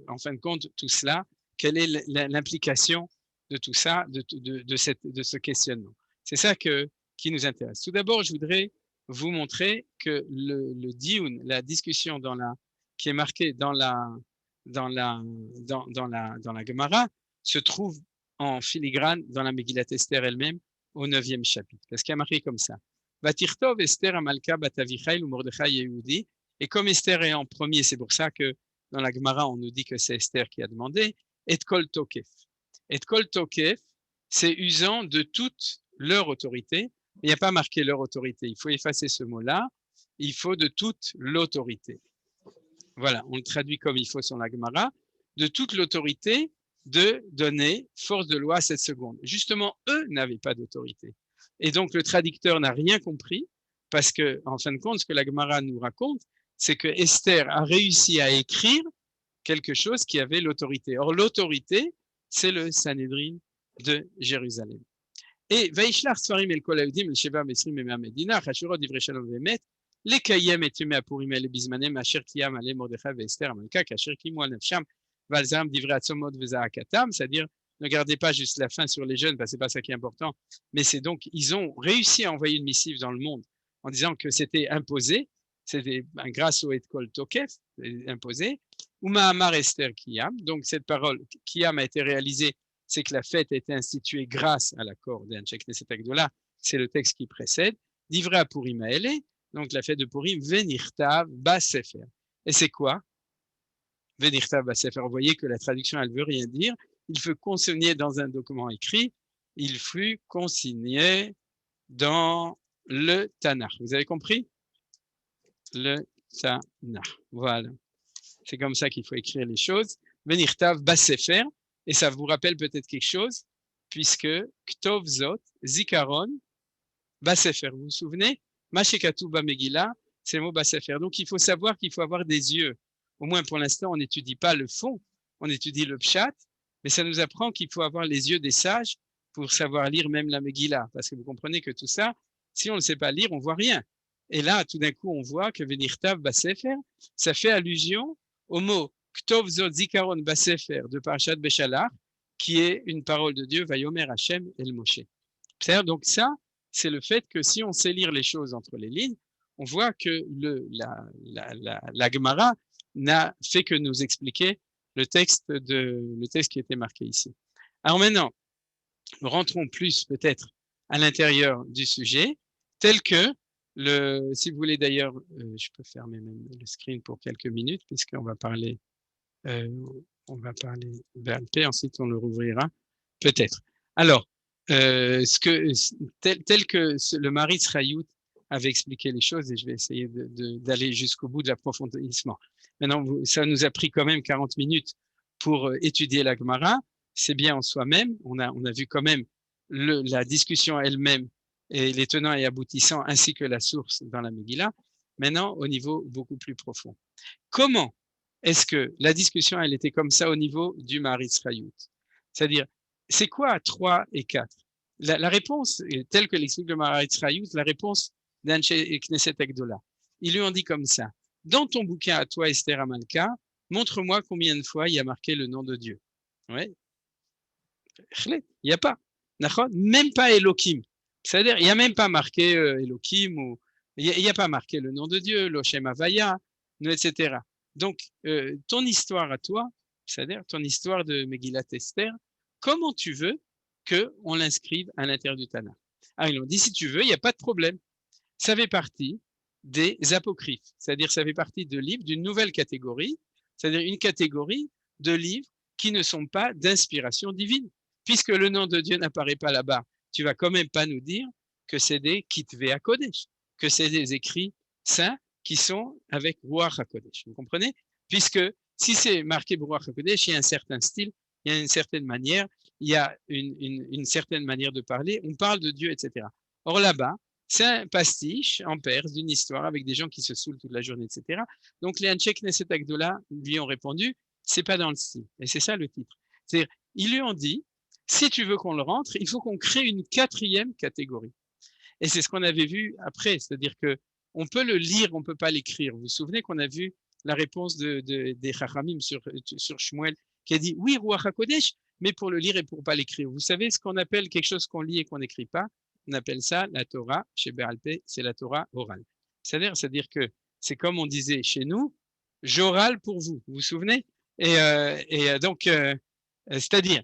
en fin de compte, tout cela? Quelle est l'implication de tout ça, de ce questionnement? C'est ça qui nous intéresse. Tout d'abord, je voudrais vous montrer que le dioun, la discussion qui est marquée dans la Gemara, se trouve en filigrane dans la Megillat Esther elle-même au 9e chapitre. Parce qu'il y a marqué comme ça. Vatirtov Esther Amalka Batavichail ou Mordechai Yehudi. Et comme Esther est en premier, c'est pour ça que dans la Gemara, on nous dit que c'est Esther qui a demandé. Et Kol Tokef. Et Kol Tokef, c'est usant de toute leur autorité. Il n'y a pas marqué leur autorité. Il faut effacer ce mot-là. Il faut de toute l'autorité. Voilà, on le traduit comme il faut sur la Gemara. De toute l'autorité de donner force de loi à cette seconde. Justement, eux n'avaient pas d'autorité. Et donc, le traducteur n'a rien compris parce que, en fin de compte, ce que la Gemara nous raconte, c'est que Esther a réussi à écrire quelque chose qui avait l'autorité. Or, l'autorité, c'est le Sanhédrin de Jérusalem. Et Vaishlach Sfarim el Kol Hayehudim el Sheva Mesrim Mea Medina, Chashurot Divrei Shalom Ve'emet, Lekayem et Yemei HaPurim Haele Bizmanem Asher Kiyam Ale Mordechai ve'Esther Amalka Kasher Kimu al Nafsham Valzam Divrei Atzomot ve'Za'akatam, c'est-à-dire ne gardez pas juste la fin sur les jeunes, parce que c'est pas ça qui est important, mais c'est donc ils ont réussi à envoyer une missive dans le monde en disant que c'était imposé, c'était grâce au Et Kol Tokef imposé, Uma Amar Esther Kiyam, donc cette parole Kiyam a été réalisée. C'est que la fête a été instituée grâce à l'accord d'Anshe Knesset Agdola, c'est le texte qui précède, Divrei HaPurim Haele, donc la fête de Purim, Venirtav Basefer. Et c'est quoi Venirtav Basefer? Vous voyez que la traduction, elle ne veut rien dire. Il fut consigné dans un document écrit, il fut consigné dans le Tanakh. Vous avez compris? Le Tanakh. Voilà. C'est comme ça qu'il faut écrire les choses. Venirtav Basefer. Et ça vous rappelle peut-être quelque chose, puisque Ktov Zot, Zikaron, Basefer. Vous vous souvenez? Mashekatu Bamegila, c'est le mot Basefer. Donc il faut savoir qu'il faut avoir des yeux. Au moins pour l'instant, on n'étudie pas le fond, on étudie le pshat, mais ça nous apprend qu'il faut avoir les yeux des sages pour savoir lire même la Megillah. Parce que vous comprenez que tout ça, si on ne sait pas lire, on ne voit rien. Et là, tout d'un coup, on voit que Venirtav Basefer, ça fait allusion au mot Ktov Zot Zikaron Basefer de Parashat Beshalach, qui est une parole de Dieu, Vayomer Hashem El Moshe. C'est-à-dire, donc ça, c'est le fait que si on sait lire les choses entre les lignes, on voit que la Gemara n'a fait que nous expliquer le texte qui était marqué ici. Alors maintenant, rentrons plus peut-être à l'intérieur du sujet, tel que si vous voulez d'ailleurs, je peux fermer même le screen pour quelques minutes, puisqu'on va parler BLP, ensuite on le rouvrira, peut-être. Alors, tel que le Maharitz Chayout avait expliqué les choses, et je vais essayer d'aller jusqu'au bout de l'approfondissement. Maintenant, ça nous a pris quand même 40 minutes pour étudier la Gemara, c'est bien en soi-même, on a vu quand même la discussion elle-même et les tenants et aboutissants, ainsi que la source dans la Megillah, maintenant au niveau beaucoup plus profond. Comment est-ce que la discussion, elle était comme ça au niveau du Maharitz Chayout? C'est-à-dire, c'est quoi 3 et 4? La réponse, telle que l'explique le Maharitz Chayout, la réponse d'Anshe Knesset Agdola. Ils lui ont dit comme ça, dans ton bouquin à toi, Esther Amalka, montre-moi combien de fois il y a marqué le nom de Dieu. Ouais. Il n'y a pas. Même pas Elohim. C'est-à-dire, il n'y a même pas marqué Elohim, ou il n'y a pas marqué le nom de Dieu, Loshem Havaya, etc. Donc, ton histoire à toi, c'est-à-dire ton histoire de Megillat Esther, comment tu veux qu'on l'inscrive à l'intérieur du Tanakh? Ah, ils l'ont dit, si tu veux, il n'y a pas de problème. Ça fait partie des apocryphes, c'est-à-dire ça fait partie de livres d'une nouvelle catégorie, c'est-à-dire une catégorie de livres qui ne sont pas d'inspiration divine. Puisque le nom de Dieu n'apparaît pas là-bas, tu vas quand même pas nous dire que c'est des Kitve HaKodesh, que c'est des écrits saints qui sont avec Ruach HaKodesh. Vous comprenez? Puisque si c'est marqué Ruach HaKodesh, il y a un certain style, il y a une certaine manière, il y a une certaine manière de parler, on parle de Dieu, etc. Or là-bas, c'est un pastiche en Perse d'une histoire avec des gens qui se saoulent toute la journée, etc. Donc les Anshei Knesset Agdola lui ont répondu, c'est pas dans le style. Et c'est ça le titre. C'est-à-dire, ils lui ont dit, si tu veux qu'on le rentre, il faut qu'on crée une quatrième catégorie. Et c'est ce qu'on avait vu après, c'est-à-dire que on peut le lire, on peut pas l'écrire. Vous vous souvenez qu'on a vu la réponse des Chachamim sur Shmuel, qui a dit, oui, Ruach HaKodesh, mais pour le lire et pour pas l'écrire. Vous savez ce qu'on appelle quelque chose qu'on lit et qu'on n'écrit pas? On appelle ça la Torah, chez Bé'al Peh, c'est la Torah orale. C'est-à-dire que c'est comme on disait chez nous, j'oral pour vous, vous vous souvenez? Donc, c'est-à-dire,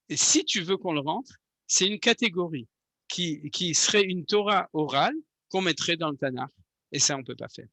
si tu veux qu'on le rentre, c'est une catégorie qui serait une Torah orale qu'on mettrait dans le Tanakh. Et ça, on peut pas faire.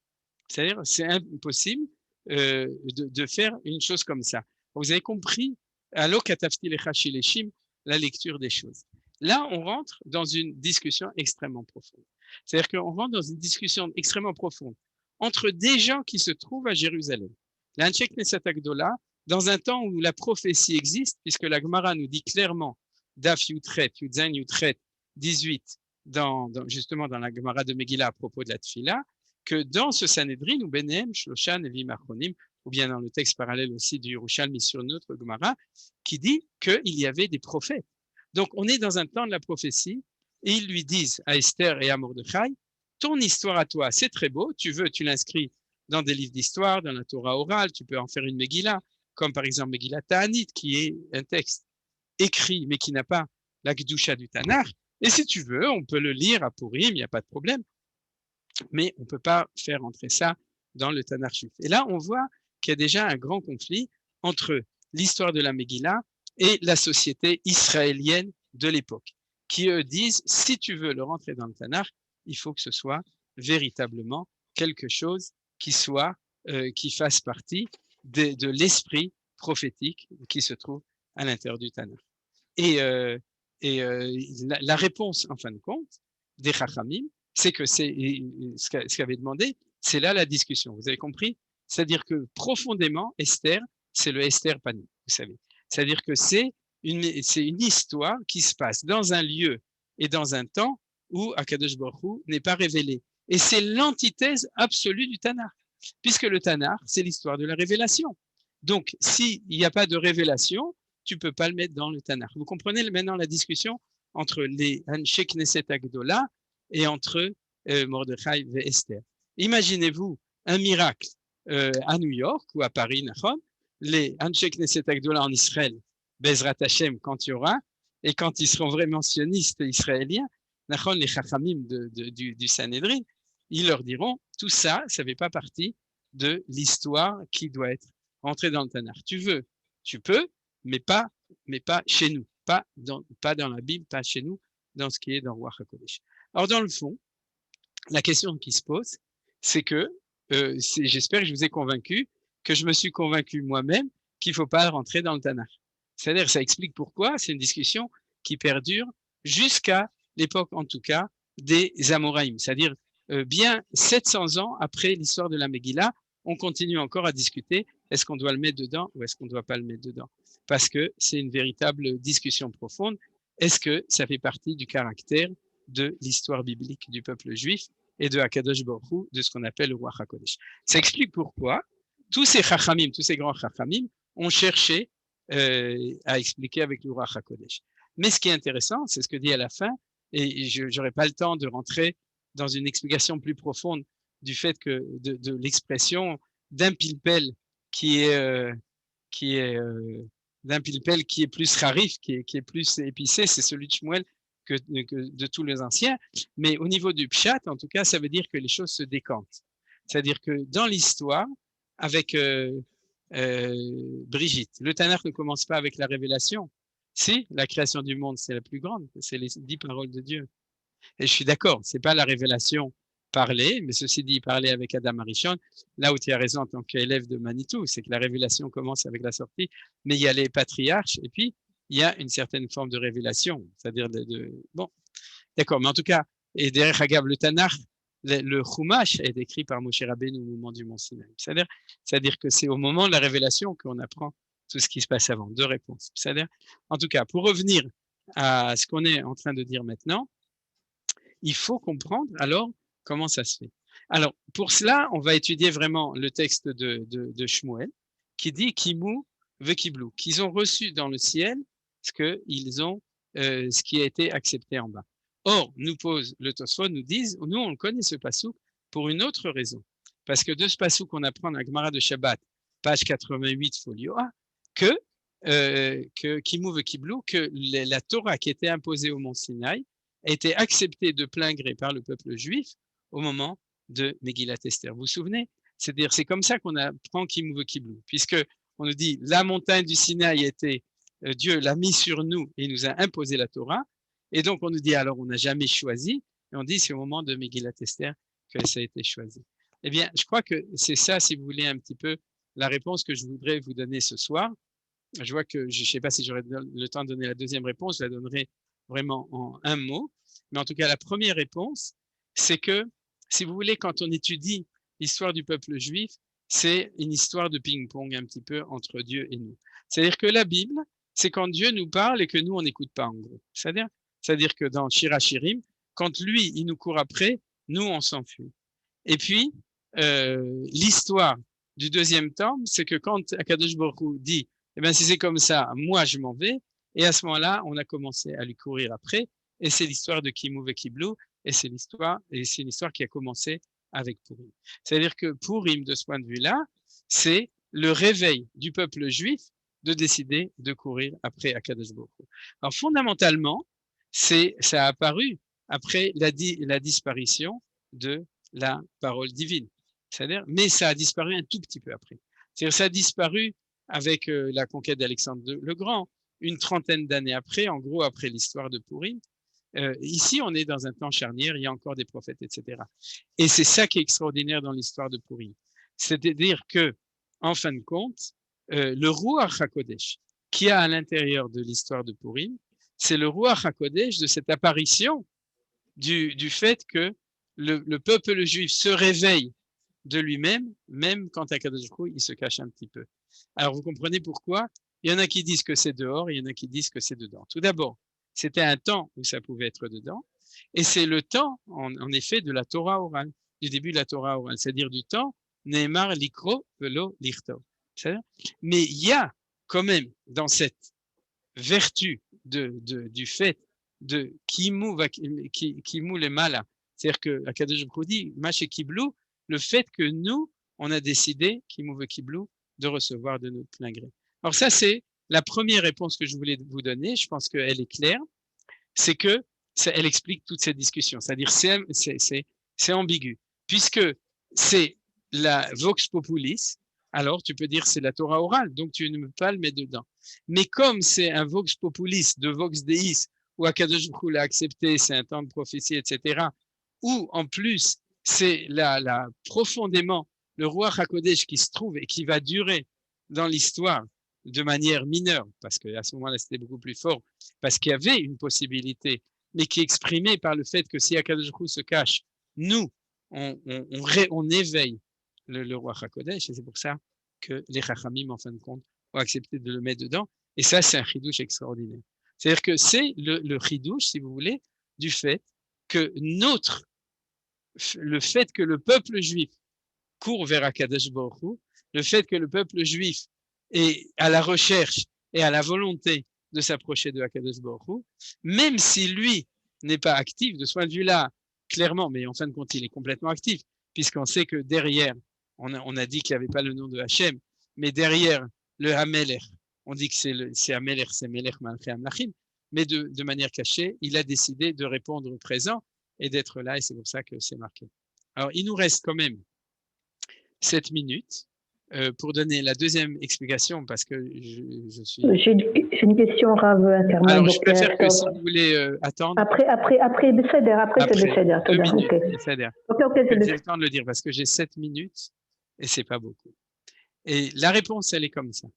C'est-à-dire, c'est impossible de faire une chose comme ça. Vous avez compris, Allo katafti lecha shileshim, la lecture des choses. Là, on rentre dans une discussion extrêmement profonde. C'est-à-dire qu'on rentre dans une discussion extrêmement profonde entre des gens qui se trouvent à Jérusalem. L'Anshei Knesset Agdola, dans un temps où la prophétie existe, puisque la Gemara nous dit clairement, Daf Yutret, Yudzain Yutret 18, justement dans la Gemara de Megillah à propos de la Tfila, que dans ce Sanhedrin, ou Benem, Shloshan, Evim Achronim, ou bien dans le texte parallèle aussi du Yerushalmi sur notre Gemara, qui dit qu'il y avait des prophètes. Donc, on est dans un temps de la prophétie, et ils lui disent à Esther et à Mordechai, ton histoire à toi, c'est très beau, tu veux, tu l'inscris dans des livres d'histoire, dans la Torah orale, tu peux en faire une Megillah, comme par exemple Megillah Ta'anit, qui est un texte écrit, mais qui n'a pas la Kedusha du Tanakh. Et si tu veux, on peut le lire à Purim, il n'y a pas de problème. Mais on ne peut pas faire entrer ça dans le Tanakh juif. Et là, on voit qu'il y a déjà un grand conflit entre l'histoire de la Megillah et la société israélienne de l'époque, qui eux disent, si tu veux le rentrer dans le Tanakh, il faut que ce soit véritablement quelque chose qui fasse partie de l'esprit prophétique qui se trouve à l'intérieur du Tanakh. La réponse, en fin de compte, des Chachamim, c'est que c'est ce qu'avait demandé, c'est là la discussion. Vous avez compris? C'est-à-dire que profondément, Esther, c'est le Esther Pani, vous savez. C'est-à-dire que c'est une histoire qui se passe dans un lieu et dans un temps où Akadosh Baruch Hu n'est pas révélé. Et c'est l'antithèse absolue du Tanakh, puisque le Tanakh, c'est l'histoire de la révélation. Donc, s'il n'y a pas de révélation, tu ne peux pas le mettre dans le Tanakh. Vous comprenez maintenant la discussion entre les Anshei Knesset Agdola et entre Mordechai et Esther. Imaginez-vous un miracle à New York ou à Paris, Nachon, les Anshei Knesset Agdola en Israël, Bezrat Hashem, quand il y aura, et quand ils seront vraiment sionistes israéliens, Nachon, les Chachamim du Sanhedrin, ils leur diront, tout ça, ça ne fait pas partie de l'histoire qui doit être rentrée dans le Tanakh. Tu veux, tu peux, mais pas chez nous, pas dans la Bible, pas chez nous, dans ce qui est dans Ruach HaKodesh. Alors, dans le fond, la question qui se pose, c'est que, j'espère que je vous ai convaincu, que je me suis convaincu moi-même qu'il ne faut pas rentrer dans le Tanakh. C'est-à-dire, ça explique pourquoi, c'est une discussion qui perdure jusqu'à l'époque, en tout cas, des Amoraïm. C'est-à-dire, bien 700 ans après l'histoire de la Megillah, on continue encore à discuter, est-ce qu'on doit le mettre dedans ou est-ce qu'on ne doit pas le mettre dedans? Parce que c'est une véritable discussion profonde. Est-ce que ça fait partie du caractère de l'histoire biblique du peuple juif et de Akadosh Baruch Hu, de ce qu'on appelle le Ruach HaKodesh? Ça explique pourquoi tous ces Chachamim, tous ces grands Chachamim ont cherché à expliquer avec le Ruach HaKodesh. Mais ce qui est intéressant, c'est ce que dit à la fin, et je n'aurai pas le temps de rentrer dans une explication plus profonde du fait que de l'expression d'un pilpel qui est d'un pilpel qui est plus rarif, qui est plus épicé, c'est celui de Shmuel que de tous les anciens. Mais au niveau du pshat, en tout cas, ça veut dire que les choses se décantent. C'est-à-dire que dans l'histoire, avec Brigitte. Le Tanakh ne commence pas avec la révélation. Si, la création du monde, c'est la plus grande, c'est les 10 paroles de Dieu. Et je suis d'accord, c'est pas la révélation parlée, mais ceci dit, parler avec Adam Arishon, là où tu as raison en tant qu'élève de Manitou, c'est que la révélation commence avec la sortie, mais il y a les patriarches, et puis il y a une certaine forme de révélation, c'est-à-dire bon, d'accord, mais en tout cas, et derrière Hagab, le Tanakh, le Chumash est écrit par Moshe Rabbeinu au moment du Mont Sinaï. C'est-à-dire que c'est au moment de la révélation qu'on apprend tout ce qui se passe avant. Deux réponses. C'est-à-dire, en tout cas, pour revenir à ce qu'on est en train de dire maintenant, il faut comprendre alors comment ça se fait. Alors, pour cela, on va étudier vraiment le texte de Shmuel qui dit Kimu vekiblou, qu'ils ont reçu dans le ciel ce qui a été accepté en bas. Or, nous pose le Tosfot, nous disent, nous on connaît ce passouk pour une autre raison. Parce que de ce passouk qu'on apprend dans la Gemara de Shabbat, page 88, folio A, que Kimu vekiblou, que la Torah qui était imposée au Mont Sinaï a été acceptée de plein gré par le peuple juif au moment de Megillat Esther. Vous vous souvenez? C'est-à-dire, c'est comme ça qu'on apprend Kimu vekiblou, puisque on nous dit la montagne du Sinaï était Dieu l'a mis sur nous et il nous a imposé la Torah. Et donc, on nous dit, alors, on n'a jamais choisi. Et on dit, c'est au moment de Megillat Esther que ça a été choisi. Eh bien, je crois que c'est ça, si vous voulez, un petit peu la réponse que je voudrais vous donner ce soir. Je vois que, je ne sais pas si j'aurai le temps de donner la deuxième réponse, je la donnerai vraiment en un mot. Mais en tout cas, la première réponse, c'est que, si vous voulez, quand on étudie l'histoire du peuple juif, c'est une histoire de ping-pong un petit peu entre Dieu et nous. C'est-à-dire que la Bible, c'est quand Dieu nous parle et que nous, on n'écoute pas, en gros. C'est-à-dire que dans Shirachirim, quand lui, il nous court après, nous, on s'enfuit. Et puis, l'histoire du deuxième temps, c'est que quand Akadosh Baruch Hu dit, eh bien, si c'est comme ça, moi, je m'en vais. Et à ce moment-là, on a commencé à lui courir après. Et c'est l'histoire de Kimu vekiblou. Et c'est une histoire qui a commencé avec Purim. C'est-à-dire que Purim, de ce point de vue-là, c'est le réveil du peuple juif de décider de courir après Akadosh Baruch Hu. Alors, fondamentalement, ça a apparu après la disparition de la parole divine. C'est-à-dire, mais ça a disparu un tout petit peu après. C'est-à-dire, ça a disparu avec la conquête d'Alexandre le Grand, une trentaine d'années après, en gros après l'histoire de Purim. Ici, on est dans un temps charnière, il y a encore des prophètes, etc. Et c'est ça qui est extraordinaire dans l'histoire de Purim. C'est-à-dire que, en fin de compte, le Ruach HaKodesh, qui a à l'intérieur de l'histoire de Purim, c'est le Ruach HaKodesh de cette apparition du fait que le peuple juif se réveille de lui-même, même quand Akadosh Baruch Hu, il se cache un petit peu. Alors, vous comprenez pourquoi? Il y en a qui disent que c'est dehors, il y en a qui disent que c'est dedans. Tout d'abord, c'était un temps où ça pouvait être dedans, et c'est le temps, en effet, de la Torah orale, du début de la Torah orale, c'est-à-dire du temps Neemar likro velo lichtov. Mais il y a quand même dans cette vertu du fait de Kimu le mala, c'est-à-dire que Akadosh Baruch Hu dit Maché Kiblou, le fait que nous, on a décidé Kimu Kiblou de recevoir de notre plein gré. Alors ça, c'est la première réponse que je voulais vous donner. Je pense qu'elle est claire. C'est que elle explique toute cette discussion. C'est-à-dire c'est ambigu, puisque c'est la vox populis. Alors, tu peux dire c'est la Torah orale, donc tu ne peux pas le mettre dedans. Mais comme c'est un vox populis de vox deis, où Akadosh Baruch Hu l'a accepté, c'est un temps de prophétie, etc., où en plus, c'est profondément le Ruach HaKodesh qui se trouve et qui va durer dans l'histoire de manière mineure, parce qu'à ce moment-là, c'était beaucoup plus fort, parce qu'il y avait une possibilité, mais qui est exprimée par le fait que si Akadosh Baruch Hu se cache, nous, on éveille le Ruach HaKodesh, et c'est pour ça que les Chachamim, en fin de compte, ont accepté de le mettre dedans. Et ça, c'est un chidouche extraordinaire. C'est-à-dire que c'est le chidouche, si vous voulez, du fait que le fait que le peuple juif court vers Akadosh Baruch Hu, le fait que le peuple juif est à la recherche et à la volonté de s'approcher de Akadosh Baruch Hu, même si lui n'est pas actif de ce point de vue-là, clairement, mais en fin de compte, il est complètement actif, puisqu'on sait que derrière, on a dit qu'il n'y avait pas le nom de Hachem, mais derrière le Hamelech, on dit que c'est Hamelech, c'est Melech Malchei Amlachim, mais de manière cachée, il a décidé de répondre au présent et d'être là, et c'est pour ça que c'est marqué. Alors, il nous reste quand même 7 minutes, pour donner la deuxième explication, parce que je suis... J'ai une question, Rav Ackerman. Alors, je préfère que si vous voulez attendre... Après, c'est Besséder. 2 minutes, Ok, Besséder. c'est J'ai Besséder. le temps de le dire, parce que j'ai 7 minutes, et c'est pas beaucoup. Et la réponse, elle est comme ça.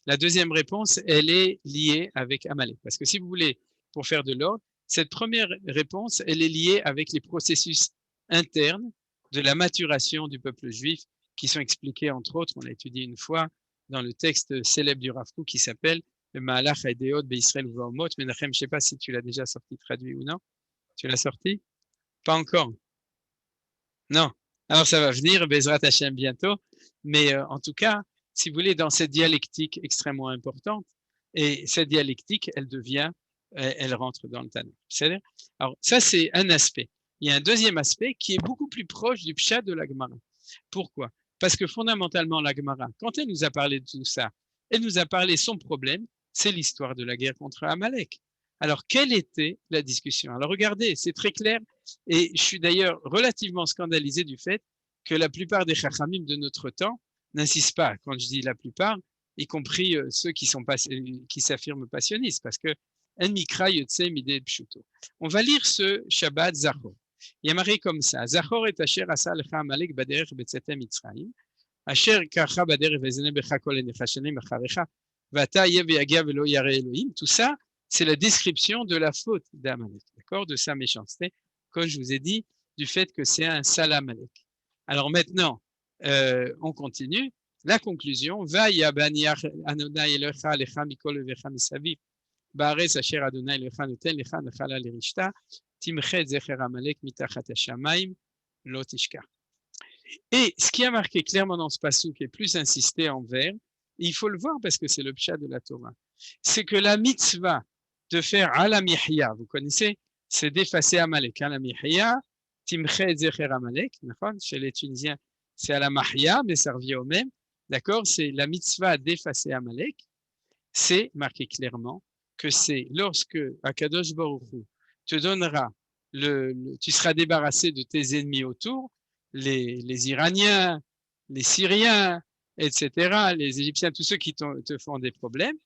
La deuxième réponse, elle est liée avec Amalek. Parce que si vous voulez, pour faire de l'ordre, cette première réponse, elle est liée avec les processus internes de la maturation du peuple juif qui sont expliqués, entre autres, on l'a étudié une fois dans le texte célèbre du Rav Kook qui s'appelle le Mahalach Hadeot Be'Israël Uvaomot. Menachem, je ne sais pas si tu l'as déjà sorti traduit ou non. Tu l'as sorti? Pas encore. Non. Alors ça va venir, Bezrat Hashem bientôt. Mais en tout cas, si vous voulez, dans cette dialectique extrêmement importante, et cette dialectique, elle rentre dans le Tanakh. C'est-à-dire, alors ça, c'est un aspect. Il y a un deuxième aspect qui est beaucoup plus proche du Pshat de la Gemara. Pourquoi? Parce que fondamentalement, la Gemara, quand elle nous a parlé de tout ça, elle nous a parlé son problème, c'est l'histoire de la guerre contre Amalek. Alors, quelle était la discussion? Alors, regardez, c'est très clair, et je suis d'ailleurs relativement scandalisé du fait que la plupart des chachamim de notre temps n'insistent pas. Quand je dis la plupart, y compris ceux qui s'affirment passionnistes, parce que en mikra yotse midei pshuto. On va lire ce Shabbat Zachor. Il y a marqué comme ça: Zachor et asher asa lecha Amalek baderech betzete Mitzrayim, asher karcha baderech vezene becha kol enechashenim acharecha, vata yev yagia velo yare Elohim. Tout ça, c'est la description de la faute d'Amalek, d'accord, de sa méchanceté, comme je vous ai dit, du fait que c'est un sale Amalek. Alors maintenant, on continue. La conclusion: Va yabaniach Adonai Elohecha lecha mikol vecha misaviv, ba'aretz asher Adonai Elohecha noten lecha nachala lirishta, timchet zecher Amalek mitachat hashamayim lo tishkach. Et ce qui a marqué clairement dans ce passage, qui est plus insisté en vert, il faut le voir parce que c'est le pshat de la Torah, c'est que la mitzvah de faire ala mihya, vous connaissez, c'est d'effacer Amalek. Ala mihya, timchet zecher Amalek, chez les Tunisiens, c'est ala mahya, mais ça revient au même. D'accord, c'est la mitzvah d'effacer Amalek. C'est marqué clairement que c'est lorsque Akadosh Baruch Hu te donnera tu seras débarrassé de tes ennemis autour, les Iraniens, les Syriens, etc., les Égyptiens, tous ceux qui te font des problèmes.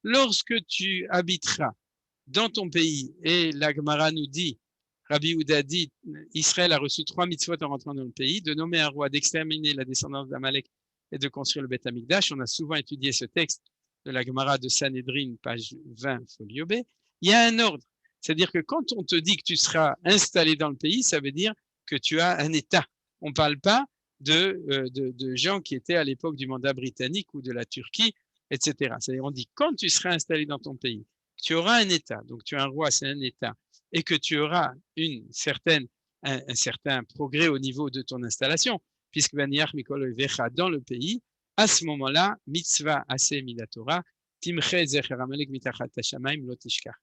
Lorsque tu habiteras dans ton pays, et la Gemara nous dit, Rabbi Houda dit, Israël a reçu 3 mitzvot en rentrant dans le pays, de nommer un roi, d'exterminer la descendance d'Amalek et de construire le Beth Amikdash. On a souvent étudié ce texte de la Gemara de Sanhedrin, page 20, folio B. Il y a un ordre. C'est-à-dire que quand on te dit que tu seras installé dans le pays, ça veut dire que tu as un État. On ne parle pas de gens qui étaient à l'époque du mandat britannique ou de la Turquie, etc. C'est-à-dire on dit quand tu seras installé dans ton pays, tu auras un État. Donc tu as un roi, c'est un État. Et que tu auras un certain progrès au niveau de ton installation, puisque Baniach Mikol Vecha dans le pays, à ce moment-là, mitzvah aseh midatora, timche zecher Amalek mitachat hashamayim lo tishkach.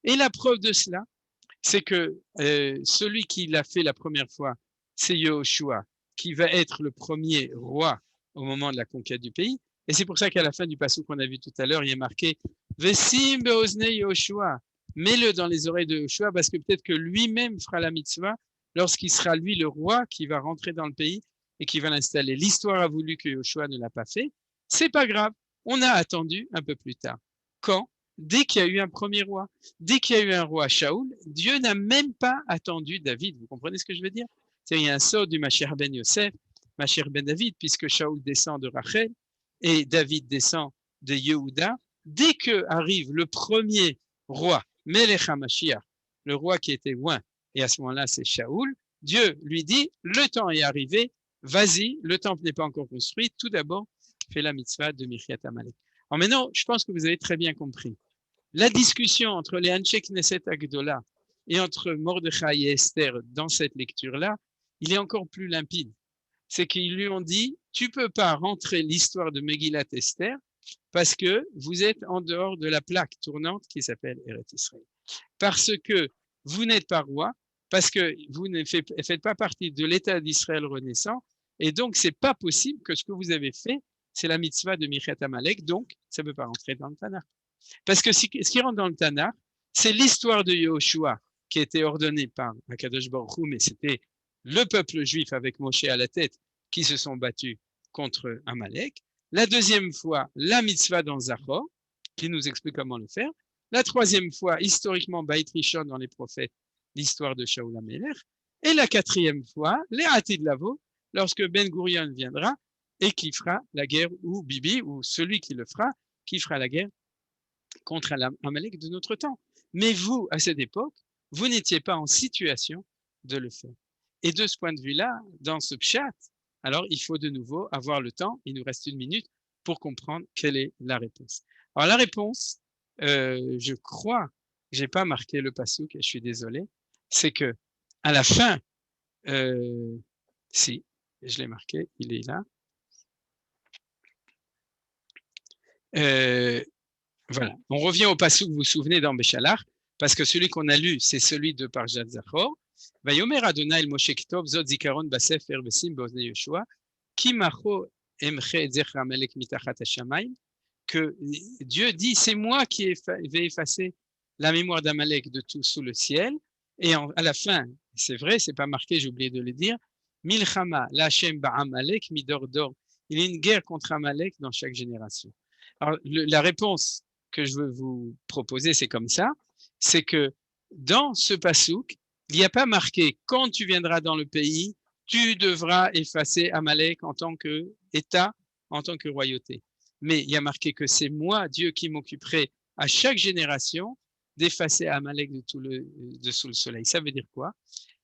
Et la preuve de cela, c'est que celui qui l'a fait la première fois, c'est Yehoshua, qui va être le premier roi au moment de la conquête du pays. Et c'est pour ça qu'à la fin du passage qu'on a vu tout à l'heure, il y a marqué Vesim beozne Yehoshua. Mets-le dans les oreilles de Yehoshua, parce que peut-être que lui-même fera la mitzvah lorsqu'il sera lui le roi qui va rentrer dans le pays et qui va l'installer. L'histoire a voulu que Yehoshua ne l'a pas fait. C'est pas grave. On a attendu un peu plus tard. Quand? Dès qu'il y a eu un premier roi. Dès qu'il y a eu un roi Shaoul, Dieu n'a même pas attendu David. Vous comprenez ce que je veux dire? C'est-à-dire, il y a un sort du Mashiach ben Yosef, Mashiach ben David, puisque Shaoul descend de Rachel et David descend de Yehuda. Dès que arrive le premier roi, Melech HaMashiach, le roi qui était loin, et à ce moment-là, c'est Shaoul, Dieu lui dit, le temps est arrivé, vas-y, le temple n'est pas encore construit, tout d'abord, fais la mitzvah de Michyat Amalek. Alors maintenant, je pense que vous avez très bien compris. La discussion entre les Anshe Knesset Agdola et entre Mordechai et Esther dans cette lecture-là, il est encore plus limpide. C'est qu'ils lui ont dit, tu peux pas rentrer l'histoire de Megillat Esther parce que vous êtes en dehors de la plaque tournante qui s'appelle Eretz Israël. Parce que vous n'êtes pas roi, parce que vous ne faites pas partie de l'État d'Israël renaissant, et donc c'est pas possible que ce que vous avez fait, c'est la mitzvah de Michyat Amalek, donc ça ne peut pas rentrer dans le Tanakh. Parce que ce qui rentre dans le Tanakh, c'est l'histoire de Yehoshua qui a été ordonnée par Akadosh Baruch Hu, mais c'était le peuple juif avec Moshe à la tête qui se sont battus contre Amalek. La deuxième fois, la mitzvah dans Zachor, qui nous explique comment le faire. La troisième fois, historiquement, Beit Rishon dans les prophètes, l'histoire de Shaul HaMelech. Et la quatrième fois, les Atid Lavo, lorsque Ben Gurion viendra et qui fera la guerre, ou Bibi, ou celui qui le fera, qui fera la guerre contre Amalek de notre temps. Mais vous, à cette époque, vous n'étiez pas en situation de le faire. Et de ce point de vue-là, dans ce pshat, alors il faut de nouveau avoir le temps, il nous reste 1 minute, pour comprendre quelle est la réponse. Alors la réponse, je crois, j'ai pas marqué le passouk, je suis désolé, c'est que à la fin, si, je l'ai marqué, il est là. Voilà, on revient au passouk, vous vous souvenez dans Béchalach, parce que celui qu'on a lu, c'est celui de Parjat Zachor. Vayomer Adonai el Moshe Kitov zot zikaron basefer besim beozne Yoshua ki macho emche et zecher Amalek mitachat hashamayim, que Dieu dit, c'est moi qui vais effacer la mémoire d'Amalek de tout sous le ciel. Et à la fin, c'est vrai, c'est pas marqué, j'ai oublié de le dire, Milchama la'Hashem ba'Amalek midor dor. Il y a une guerre contre Amalek dans chaque génération. Alors, la réponse que je veux vous proposer, c'est comme ça, c'est que dans ce passouk, il n'y a pas marqué quand tu viendras dans le pays, tu devras effacer Amalek en tant qu'État, en tant que royauté. Mais il y a marqué que c'est moi, Dieu, qui m'occuperai à chaque génération d'effacer Amalek de sous le soleil. Ça veut dire quoi?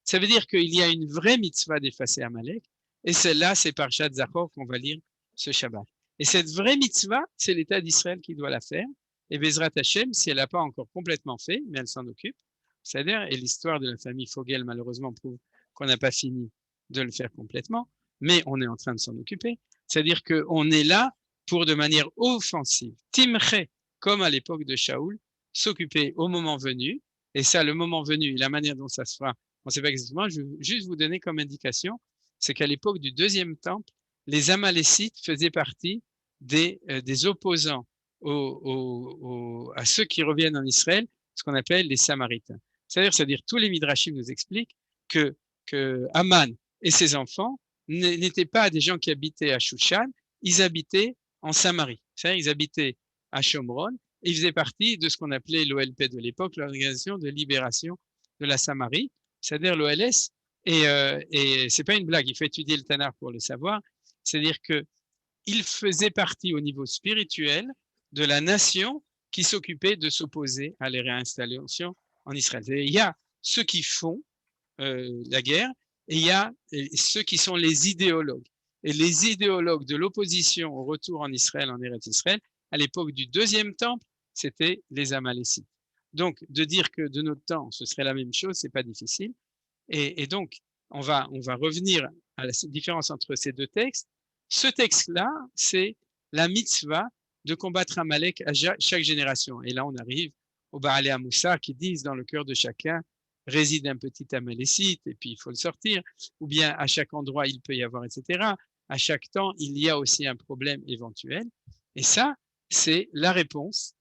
Ça veut dire qu'il y a une vraie mitzvah d'effacer Amalek, et celle-là, c'est par Parashat Zachor qu'on va lire ce Shabbat. Et cette vraie mitzvah, c'est l'État d'Israël qui doit la faire. Et Bezrat Hashem, si elle n'a pas encore complètement fait, mais elle s'en occupe, c'est-à-dire, et l'histoire de la famille Fogel, malheureusement, prouve qu'on n'a pas fini de le faire complètement, mais on est en train de s'en occuper. C'est-à-dire qu'on est là pour, de manière offensive, Timche, comme à l'époque de Shaoul, s'occuper au moment venu, et ça, le moment venu, et la manière dont ça se fera, on ne sait pas exactement, je vais juste vous donner comme indication, c'est qu'à l'époque du deuxième temple, les Amalécites faisaient partie des opposants à ceux qui reviennent en Israël, ce qu'on appelle les Samaritains. C'est-à-dire tous les Midrashim nous expliquent que Aman et ses enfants n'étaient pas des gens qui habitaient à Shushan, ils habitaient en Samarie. C'est-à-dire ils habitaient à Shomron et ils faisaient partie de ce qu'on appelait l'OLP de l'époque, l'Organisation de libération de la Samarie, c'est-à-dire l'OLS. Et c'est pas une blague, il faut étudier le Tanakh pour le savoir. C'est-à-dire qu'ils faisaient partie au niveau spirituel de la nation qui s'occupait de s'opposer à les réinstallations en Israël. Et il y a ceux qui font la guerre et il y a ceux qui sont les idéologues. Et les idéologues de l'opposition au retour en Israël, en Eretz Israël, à l'époque du deuxième temple, c'était les Amalécites. Donc, de dire que de notre temps, ce serait la même chose, c'est pas difficile. Et donc, on va revenir à la différence entre ces deux textes. Ce texte-là, c'est la mitzvah de combattre Amalek à chaque génération. Et là, on arrive au Baalé Amoussa qui disent dans le cœur de chacun réside un petit Amalécite et puis il faut le sortir. Ou bien à chaque endroit, il peut y avoir, etc. À chaque temps, il y a aussi un problème éventuel. Et ça, c'est la réponse.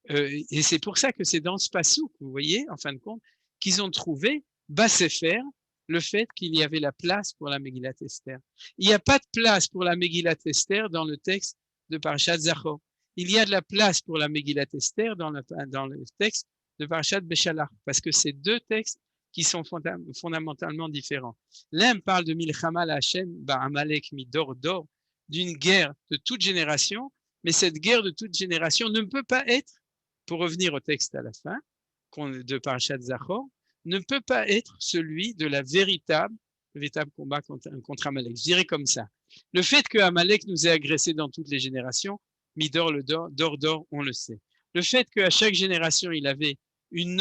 Et c'est pour ça que c'est dans ce passouk, vous voyez, en fin de compte, qu'ils ont trouvé Bassefer, le fait qu'il y avait la place pour la Megillat Esther. Il n'y a pas de place pour la Megillat Esther dans le texte de Parashat Zachor. Il y a de la place pour la Megillat Esther dans le texte de Parashat Béchalach, parce que c'est deux textes qui sont fondamentalement différents. L'un parle de Milchama la'Hashem ba'Amalek midor dor, d'une guerre de toute génération, mais cette guerre de toute génération ne peut pas être, pour revenir au texte à la fin de Parashat Zachor, ne peut pas être celui de le véritable combat contre Amalek. Je dirais comme ça. Le fait que Amalek nous ait agressés dans toutes les générations, midor le dor, on le sait. Le fait qu'à chaque génération, il avait un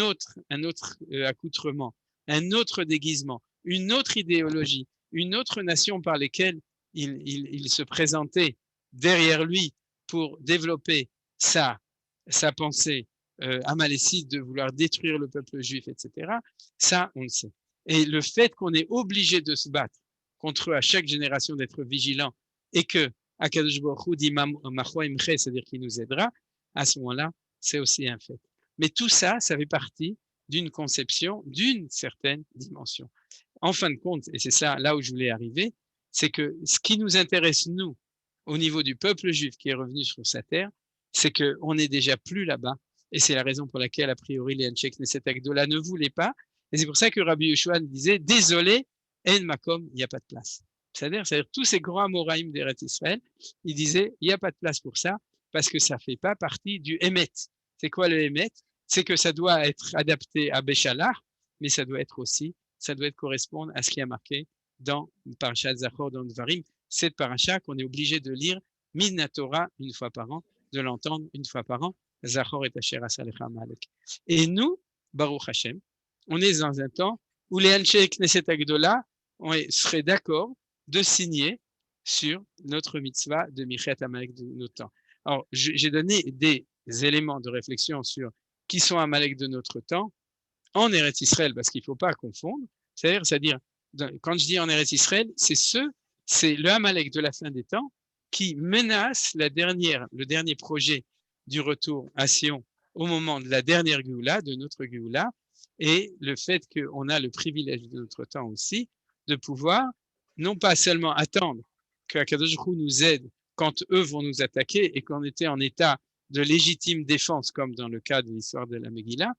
autre accoutrement, un autre déguisement, une autre idéologie, une autre nation par lesquelles il se présentait derrière lui pour développer sa pensée amalécite de vouloir détruire le peuple juif, etc. Ça, on le sait. Et le fait qu'on est obligé de se battre contre eux à chaque génération, d'être vigilant, et que Akadosh Baruch Hu dit Macho Imche, c'est-à-dire qu'il nous aidera, à ce moment-là, c'est aussi un fait. Mais tout ça, ça fait partie d'une conception d'une certaine dimension. En fin de compte, et c'est ça là où je voulais arriver, c'est que ce qui nous intéresse, nous, au niveau du peuple juif qui est revenu sur sa terre, c'est qu'on n'est déjà plus là-bas. Et c'est la raison pour laquelle, a priori, les Anshei Knesset Agdola ne voulaient pas. Et c'est pour ça que Rabbi Yehoshua disait, désolé, En Makom, il n'y a pas de place. C'est-à-dire tous ces grands Amoraïm d'Eretz Israël, ils disaient, il n'y a pas de place pour ça, parce que ça ne fait pas partie du Emet. C'est quoi le Emet? C'est que ça doit être adapté à Béchalar, mais ça doit correspondre à ce qui a marqué dans Parashat Zachor, dans Dvarim, cette paracha qu'on est obligé de lire Midna Torah une fois par an, de l'entendre une fois par an, Zachor et Asher Asalecha Amalek. Et nous, Baruch Hashem, on est dans un temps où les Anshei Knesset Agdola seraient d'accord de signer sur notre mitzvah de Michet Amalek de notre temps. Alors, j'ai donné des éléments de réflexion sur qui sont Amalek de notre temps en Eretz Israël, parce qu'il ne faut pas confondre. C'est-à-dire, quand je dis en Eretz Israël, c'est le Amalek de la fin des temps qui menace le dernier projet du retour à Sion au moment de la dernière Géoula, de notre Géoula, et le fait qu'on a le privilège de notre temps aussi de pouvoir non pas seulement attendre qu'Akadosh Baruch Hu nous aide quand eux vont nous attaquer et qu'on était en état de légitime défense, comme dans le cas de l'histoire de la Megillah,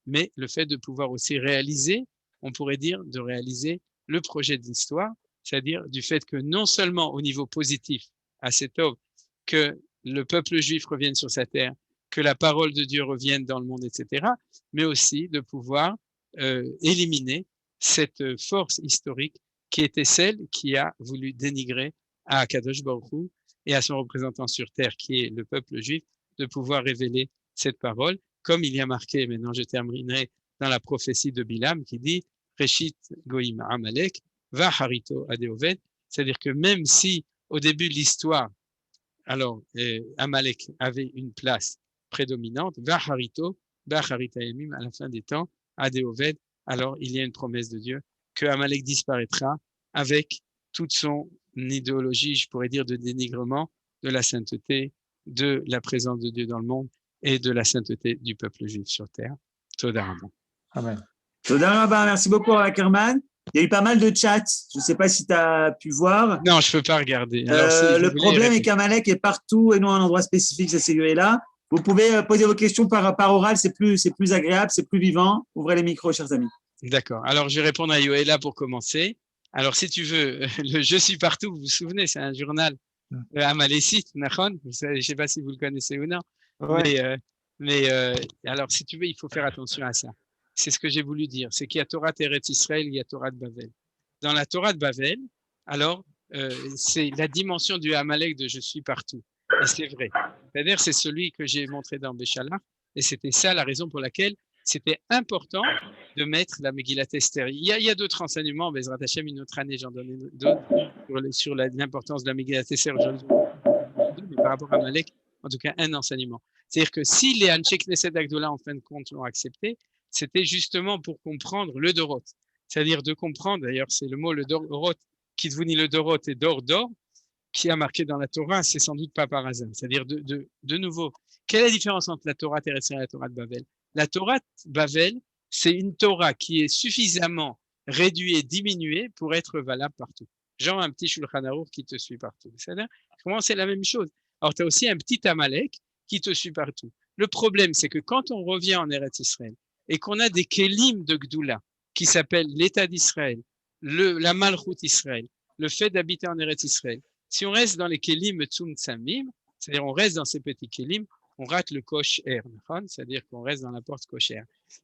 mais le fait de pouvoir aussi réaliser, on pourrait dire, de réaliser le projet de l'histoire, c'est-à-dire du fait que non seulement au niveau positif, à cette œuvre, que le peuple juif revienne sur sa terre, que la parole de Dieu revienne dans le monde, etc., mais aussi de pouvoir éliminer cette force historique qui était celle qui a voulu dénigrer à Akadosh Baruch Hu et à son représentant sur terre, qui est le peuple juif, de pouvoir révéler cette parole, comme il y a marqué, maintenant je terminerai, dans la prophétie de Bilam qui dit « Reshit Goïm Amalek, va harito adeoved », c'est-à-dire que même si au début de l'histoire, alors Amalek avait une place prédominante, va harito, va harita yemim, à la fin des temps, adeoved, alors il y a une promesse de Dieu que Amalek disparaîtra avec toute son idéologie, je pourrais dire, de dénigrement de la sainteté, de la présence de Dieu dans le monde et de la sainteté du peuple juif sur terre. Toda Rabba. Amen. Toda Rabba, merci beaucoup Ackerman. Il y a eu pas mal de chats, je ne sais pas si tu as pu voir. Non, je ne peux pas regarder. Alors, le problème est qu'Amalek est partout et non à un endroit spécifique, c'est celui-là. Vous pouvez poser vos questions par oral, c'est plus agréable, c'est plus vivant. Ouvrez les micros, chers amis. D'accord. Alors, je vais répondre à Yoéla pour commencer. Alors, si tu veux, le Je suis partout, vous vous souvenez, c'est un journal amalécite, Nachon. Je ne sais pas si vous le connaissez ou non. Ouais. Mais alors, si tu veux, il faut faire attention à ça. C'est ce que j'ai voulu dire. C'est qu'il y a Torah Eretz Israël, il y a Torah de Bavel. Dans la Torah de Bavel, alors, c'est la dimension du Amalek de je suis partout. Et c'est vrai. C'est-à-dire, c'est celui que j'ai montré dans Béchalar. Et c'était ça la raison pour laquelle c'était important de mettre la Megillat Esther. Il y a d'autres enseignements, Bezrat Hashem, une autre année, j'en donne d'autres sur l'importance de la Megillat Esther aujourd'hui. Mais par rapport à Amalek, en tout cas, un enseignement. C'est-à-dire que si les Anshei Knesset Agdola, en fin de compte, l'ont accepté, c'était justement pour comprendre le Dorot. C'est-à-dire de comprendre, d'ailleurs, c'est le mot le Dorot, qui devient le Dorot et d'or, qui a marqué dans la Torah, c'est sans doute pas par hasard. C'est-à-dire de nouveau, quelle est la différence entre la Torah terrestre et la Torah de Bavel? La Torah de Bavel, c'est une Torah qui est suffisamment réduite et diminuée pour être valable partout. Genre un petit Shulchan Aruch qui te suit partout. C'est-à-dire, comment c'est la même chose? Alors, tu as aussi un petit Amalek qui te suit partout. Le problème, c'est que quand on revient en Eretz Israël et qu'on a des Kélim de Gdoula qui s'appellent l'État d'Israël, la Malchut Israël, le fait d'habiter en Eretz Israël, si on reste dans les Kélim Tzum Tsamim, c'est-à-dire on reste dans ces petits Kélim, on rate le Kosher, c'est-à-dire qu'on reste dans la porte Kosher.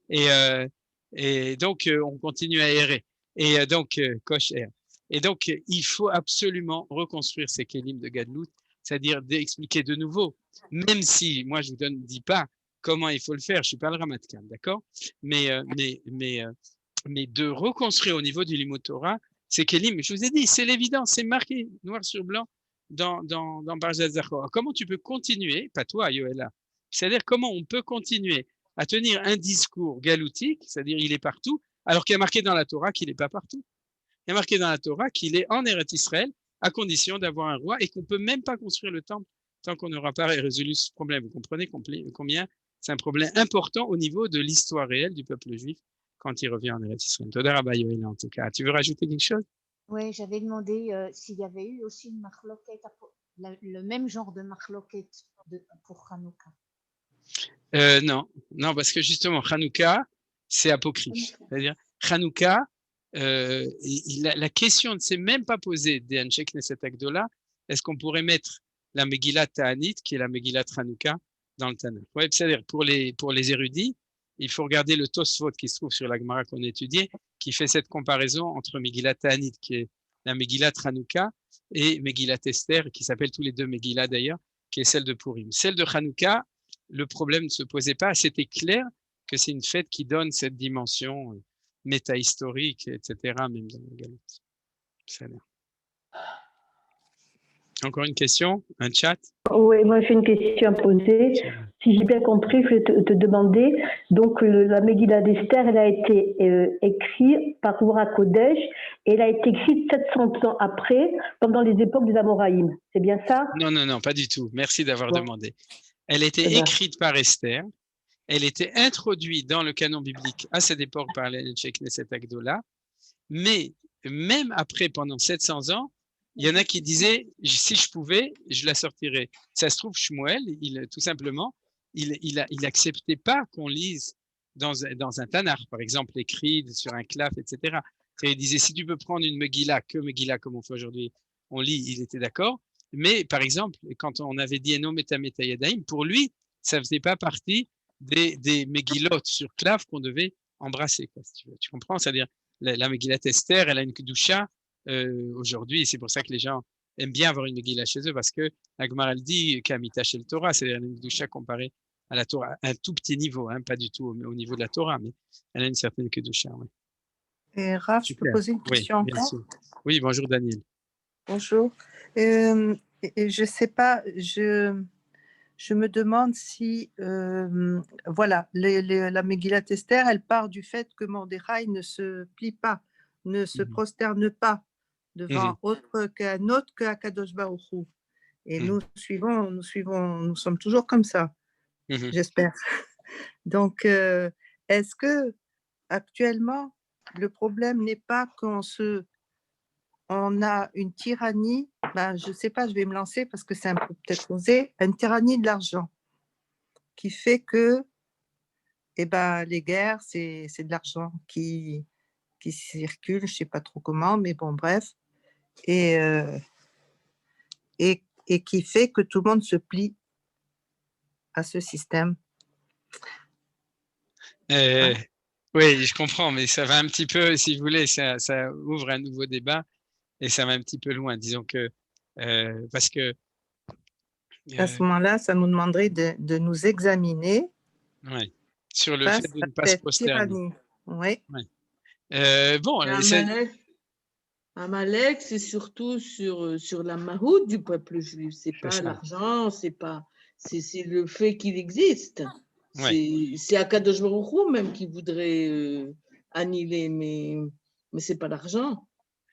Et donc, on continue à errer. Et donc, Kosher. Et donc, il faut absolument reconstruire ces Kélim de Gadlout, c'est-à-dire d'expliquer de nouveau, même si, moi, je vous dis pas comment il faut le faire, je suis pas le Ramatkan, d'accord? Mais de reconstruire au niveau du Limud Torah, ces Kélim, je vous ai dit, c'est l'évidence, c'est marqué noir sur blanc dans Parashat Zachor. Comment tu peux continuer, pas toi, Yoéla, c'est-à-dire comment on peut continuer à tenir un discours galoutique, c'est-à-dire il est partout, alors qu'il y a marqué dans la Torah qu'il n'est pas partout. Il y a marqué dans la Torah qu'il est en Eretz Israël à condition d'avoir un roi et qu'on ne peut même pas construire le temple tant qu'on n'aura pas résolu ce problème. Vous comprenez combien c'est un problème important au niveau de l'histoire réelle du peuple juif quand il revient en Eretz Israël. Toda Rabba Yoel, en tout cas. Tu veux rajouter quelque chose? Oui, j'avais demandé s'il y avait eu aussi une marloquette, le même genre de marloquette pour Hanouka. Non, parce que justement, Hanouka, c'est apocryphe. C'est-à-dire, Hanouka, la question ne s'est même pas posée des Anshe Knesset Agdola. Est-ce qu'on pourrait mettre la Megillat Ta'anit, qui est la Megillat Hanouka, dans le Tanakh? Ouais, c'est-à-dire, pour les érudits, il faut regarder le Tosfot qui se trouve sur la Gemara qu'on a étudié, qui fait cette comparaison entre Megillat Ta'anit, qui est la Megillat Hanouka, et Megillat Esther, qui s'appelle tous les deux Megillat d'ailleurs, qui est celle de Purim. Celle de Hanouka, le problème ne se posait pas. C'était clair que c'est une fête qui donne cette dimension métahistorique, etc., même dans la galaxie. Ça a l'air. Encore une question? Un chat? Oui, moi j'ai une question à poser. Si j'ai bien compris, je vais te demander, donc la Megillah d'Esther, elle a été écrite par Ruach Kodesh et elle a été écrite 700 ans après, pendant les époques des Amoraïm. C'est bien ça? Non, pas du tout. Merci d'avoir demandé. Elle a été écrite par Esther. Elle était introduite dans le canon biblique à cette époque par les Anshe Knesset Agdola. Mais même après, pendant 700 ans, il y en a qui disaient, si je pouvais, je la sortirais. Ça se trouve, Shmuel, tout simplement, il acceptait pas qu'on lise dans un Tanakh, par exemple, écrit sur un claf, etc. Et il disait, si tu peux prendre une Megillah, que Megillah, comme on fait aujourd'hui, on lit, il était d'accord. Mais par exemple, quand on avait dit Eno Meta Meta Yadayim, pour lui, ça faisait pas partie des Megillot sur claf qu'on devait embrasser. Quoi, si tu comprends? C'est-à-dire, la Megillat Esther, elle a une kedusha aujourd'hui, et c'est pour ça que les gens aiment bien avoir une Megillah chez eux, parce que la Gemara elle dit qu'Amita chez le Torah, c'est-à-dire une kedusha comparée à la Torah, à un tout petit niveau, hein, pas du tout au niveau de la Torah, mais elle a une certaine kedusha. Ouais. Et Raph, je peux poser une question encore? Oui, bonjour Daniel. Bonjour. Et je sais pas, je me demande si, voilà, la Megillat Esther, elle part du fait que Mordechai ne se plie pas, ne se prosterne pas devant autre qu'Akadosh Baruch Hu. Et nous sommes toujours comme ça, j'espère. Donc, est-ce que actuellement, le problème n'est pas on a une tyrannie, je ne sais pas, je vais me lancer parce que c'est un peu peut-être osé, une tyrannie de l'argent qui fait que les guerres, c'est de l'argent qui circule, je ne sais pas trop comment, mais bon, bref, et qui fait que tout le monde se plie à ce système. Oui, je comprends, mais ça va un petit peu, si vous voulez, ça ouvre un nouveau débat. Et ça va un petit peu loin, disons que, parce que… à ce moment-là, ça nous demanderait de nous examiner sur le fait de ne pas se prosterner. Oui. Bon, Amalek, c'est surtout sur la mahout du peuple juif. C'est pas l'argent, c'est le fait qu'il existe. C'est Akadosh Baruch Hu même qui voudrait annihiler, mais c'est pas l'argent.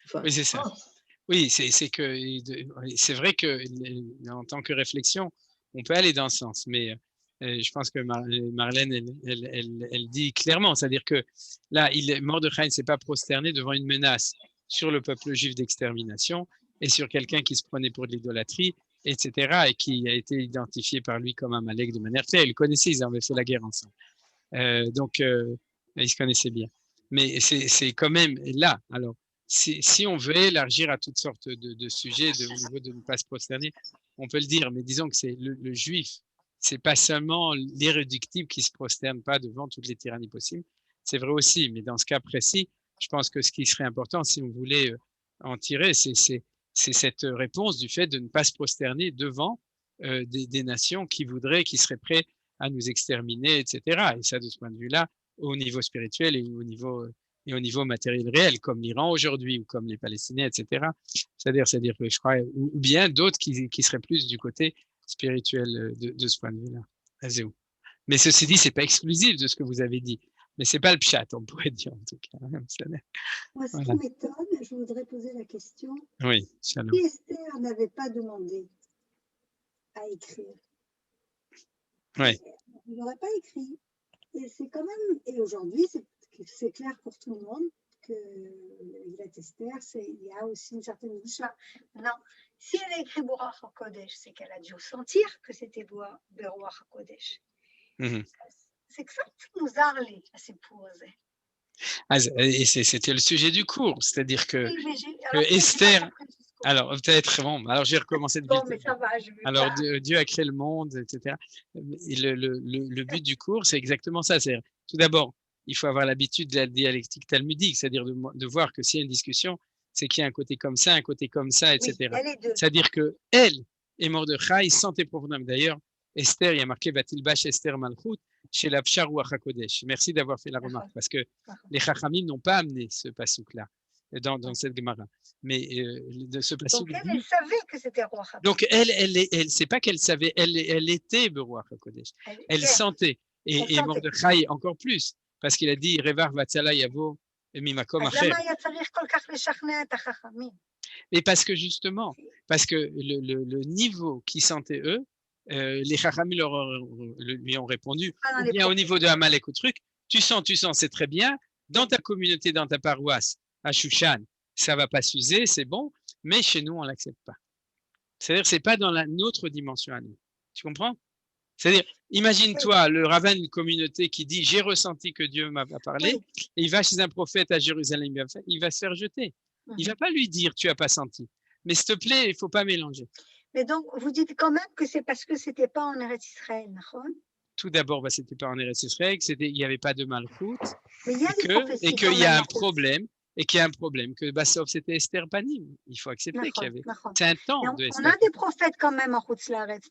Enfin, oui, c'est ça. Oui, c'est vrai que en tant que réflexion, on peut aller dans ce sens, mais je pense que Marlène, elle dit clairement, c'est-à-dire que là, Mordechai ne s'est pas prosterné devant une menace sur le peuple juif d'extermination et sur quelqu'un qui se prenait pour de l'idolâtrie, etc., et qui a été identifié par lui comme un Amalek de manière claire. Ils le connaissaient, ils avaient fait la guerre ensemble. Donc, ils se connaissaient bien. Mais c'est quand même là, alors, si on veut élargir à toutes sortes de sujets au niveau de ne pas se prosterner, on peut le dire, mais disons que c'est le juif, c'est pas seulement l'irréductible qui se prosterne pas devant toutes les tyrannies possibles, c'est vrai aussi, mais dans ce cas précis, je pense que ce qui serait important, si on voulait en tirer, c'est cette réponse du fait de ne pas se prosterner devant des nations qui seraient prêtes à nous exterminer, etc. Et ça, de ce point de vue-là, au niveau spirituel et au niveau matériel réel, comme l'Iran aujourd'hui ou comme les Palestiniens, etc. C'est-à-dire que je crois, ou bien d'autres qui seraient plus du côté spirituel de ce point de vue-là. Mais ceci dit, c'est pas exclusif de ce que vous avez dit. Mais c'est pas le pshat, on pourrait dire en tout cas. Moi, ce qui m'étonne, je voudrais poser la question. Oui, shalom. Si Esther n'avait pas demandé à écrire, oui. il n'aurait pas écrit. Et c'est quand même, et aujourd'hui, c'est clair pour tout le monde que la Esther, il y a aussi une certaine boucha. Maintenant, si elle a écrit Bourach HaKodesh, c'est qu'elle a dû sentir que c'était Bourach HaKodesh. C'est que ça nous parle à ces posés. Et c'était le sujet du cours, c'est-à-dire que Esther. Alors, peut-être, bon, alors j'ai recommencé de mais ça va, alors, Dieu a créé le monde, etc. Et le but du cours, c'est exactement ça. C'est tout d'abord, il faut avoir l'habitude de la dialectique talmudique, c'est-à-dire de voir que s'il y a une discussion, c'est qu'il y a un côté comme ça, etc. Oui, c'est-à-dire que elle et Mordechai sentaient profondément. D'ailleurs, Esther, il y a marqué Vatilbash Esther Malchut chez la Pshar Ruach HaKodesh. Merci d'avoir fait la remarque, parce que les Chachamim n'ont pas amené ce passouk-là dans cette Gemara. Mais de ce passouk. Donc elle savait que c'était Ruach HaKodesh. Donc elle c'est pas qu'elle savait, elle était Ruach HaKodesh. Elle sentait. Et Mordechai encore plus, parce qu'il a dit Revar Vatzala Yavo Mimakom Acher. Et parce que justement, parce que le niveau qu'ils sentaient eux, les Chachamim lui ont répondu, ou bien au niveau de Amalek ou truc, tu sens, c'est très bien, dans ta communauté, dans ta paroisse, à Shushan, ça va pas s'user, c'est bon, mais chez nous, on l'accepte pas. C'est-à-dire, c'est pas dans notre dimension à nous. Tu comprends? C'est-à-dire, imagine-toi le rabbin d'une communauté qui dit j'ai ressenti que Dieu m'a parlé, et il va chez un prophète à Jérusalem, il va se faire jeter. Il va pas lui dire tu as pas senti. Mais s'il te plaît, il faut pas mélanger. Mais donc, vous dites quand même que c'est parce que c'était pas en Eretz Israël, d'accord? Tout d'abord, c'était pas en Eretz Israël, il n'y avait pas de Malchut, et qu'il y a un problème. Et qu'il y a un problème, que Bassov, c'était Esther Panim. Il faut accepter qu'il y avait. C'est un temps de Esther. On a des prophètes quand même en Chutz Laaretz,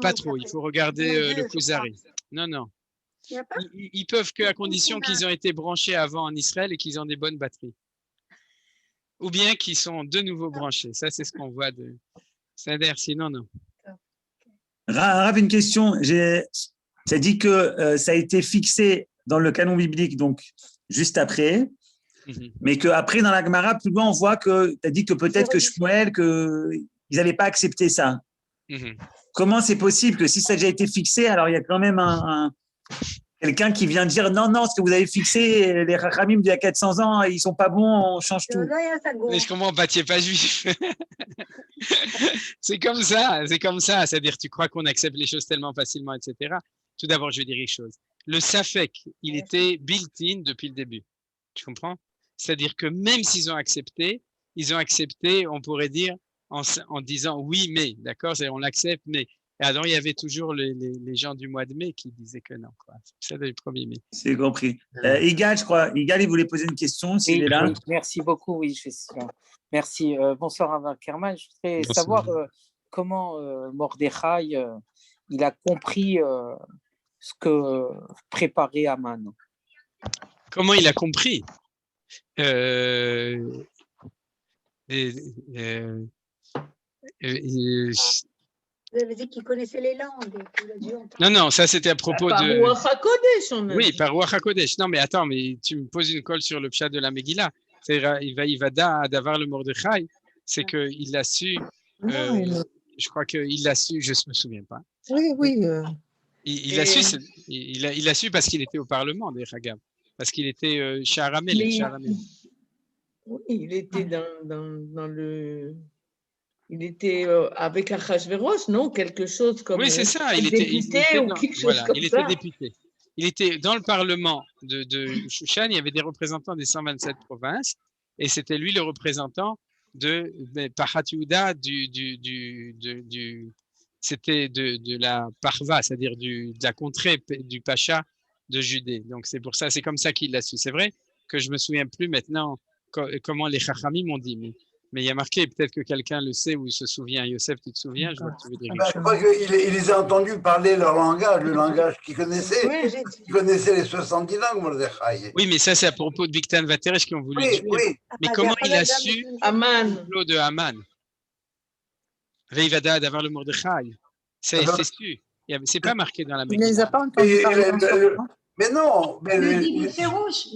pas trop, il faut regarder le Kuzari. Non. Ils peuvent qu'à condition qu'ils ont été branchés avant en Israël et qu'ils ont des bonnes batteries. Ou bien qu'ils sont de nouveau branchés. Ça, c'est ce qu'on voit de Sader, sinon, non. Rav, une question. Ça dit que ça a été fixé dans le canon biblique, donc juste après. Mais qu'après, dans la Gemara, plus loin, on voit que tu as dit que peut-être que Shmuel, ils n'avaient pas accepté ça. Comment c'est possible que si ça a déjà été fixé, alors il y a quand même quelqu'un qui vient dire non, ce que vous avez fixé, les Rachamim d'il y a 400 ans, ils ne sont pas bons, on change tout. Mais comment tu n'es pas juif? C'est comme ça. C'est-à-dire, tu crois qu'on accepte les choses tellement facilement, etc. Tout d'abord, je vais dire quelque chose. Le Safek, il était built-in depuis le début. Tu comprends? C'est-à-dire que même s'ils ont accepté, on pourrait dire, en disant oui, mais, d'accord, on l'accepte, mais. Et alors, il y avait toujours les gens du mois de mai qui disaient que non, quoi. C'est ça le 1er mai. C'est compris. Igal, je crois. Igal, il voulait poser une question, s'il est là. Oui, merci beaucoup, oui, je fais ça. Merci. Bonsoir, Rav Ackerman. Je voudrais savoir comment Mordechai, il a compris ce que préparait Aman. Comment il a compris? Vous avez dit qu'il connaissait les langues. Non, ça c'était à propos par de… Ruach HaKodesh, Oui, par Ruach HaKodesh. Non, mais attends, mais tu me poses une colle sur le pshat de la Megillah. C'est-à-dire, il va d'avoir le Mordechai, c'est qu'il l'a su, je crois qu'il l'a su, je ne me souviens pas. Oui. Il l'a su, il l'a su parce qu'il était au Parlement, des Hagam, parce qu'il était Shaharamel. Oui, il était dans le… Il était avec Achashverosh, non? Quelque chose comme… Oui, c'est ça. Il député ou quelque chose comme ça. Il était député. Il était dans le Parlement de Shushan, il y avait des représentants des 127 provinces, et c'était lui le représentant de Pahat Yehuda, c'était de la Parva, c'est-à-dire de la contrée du Pacha de Judée. Donc c'est pour ça, c'est comme ça qu'il l'a su. C'est vrai que je me souviens plus maintenant comment les Chachamim m'ont dit, mais il y a marqué, peut-être que quelqu'un le sait ou il se souvient. Yosef, tu te souviens? Je vois que tu veux dire quelque chose. Je crois qu'il les a entendus parler leur langage, le langage qu'ils connaissaient. Oui. Ils connaissaient les 70 langues, Mordechai. Oui, mais ça, c'est à propos de Bigtan Vateresh qui ont voulu tuer. Oui. Mais comment il a su Aman. le de Aman? Veivada d'avoir le Mordechai. C'est su. C'est pas marqué dans la Megillah. Il ne les a pas entendus parler. Mais non, il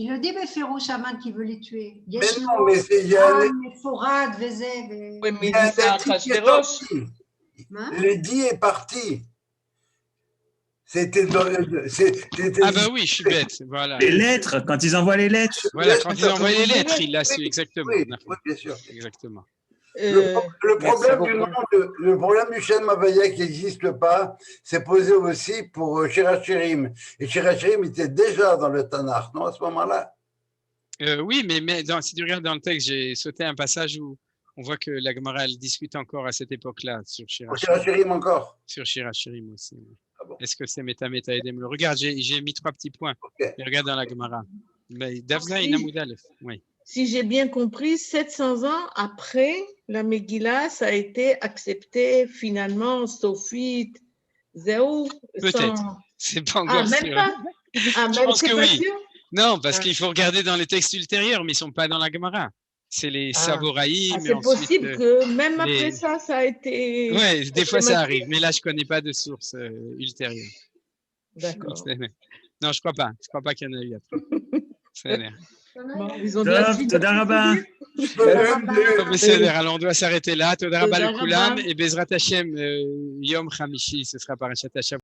le dit Beferouche, Aman qui veut les tuer. Mais non, mais il y a Forad, Vezeb. Oui, mais il dit ça à Achashverosh. Le dit est parti. C'était. Ah bah oui, je suis bête. Voilà. Les lettres, quand ils envoient les lettres. Voilà, quand ils envoient les lettres, il l'a su, exactement. Oui, bien sûr. Exactement. Le problème du Shem Havaya qui n'existe pas, c'est posé aussi pour Shirachirim. Et Shirachirim était déjà dans le Tanakh, non, à ce moment-là? Oui, mais si tu regardes dans le texte, j'ai sauté un passage où on voit que la Gemara elle discute encore à cette époque-là sur Shirachirim encore. Sur Shirachirim aussi. Oui. Ah bon. Est-ce que c'est Meta Edem? Regarde, j'ai mis 3 petits points. Okay. Et regarde dans la Gemara. Davza et Namoudal. Oui. Si j'ai bien compris, 700 ans après la Megillah, ça a été accepté finalement, Sophie, Zéou. Peut-être. C'est pas encore sûr. Même pas. Je pense que oui. Sûr? Non, parce qu'il faut regarder dans les textes ultérieurs, mais ils ne sont pas dans la Gemara. C'est les Savoraïm. C'est possible que même après ça a été. Oui, des fois ça arrive, mais là je ne connais pas de source ultérieure. D'accord. Non, je ne crois pas. Je ne crois pas qu'il y en a eu après. Ils ont bien suivi. Alors on doit s'arrêter là. Toda Rabba le Kulam et Bezrat Hashem Yom Hamishi, ce sera Parashat Hashem.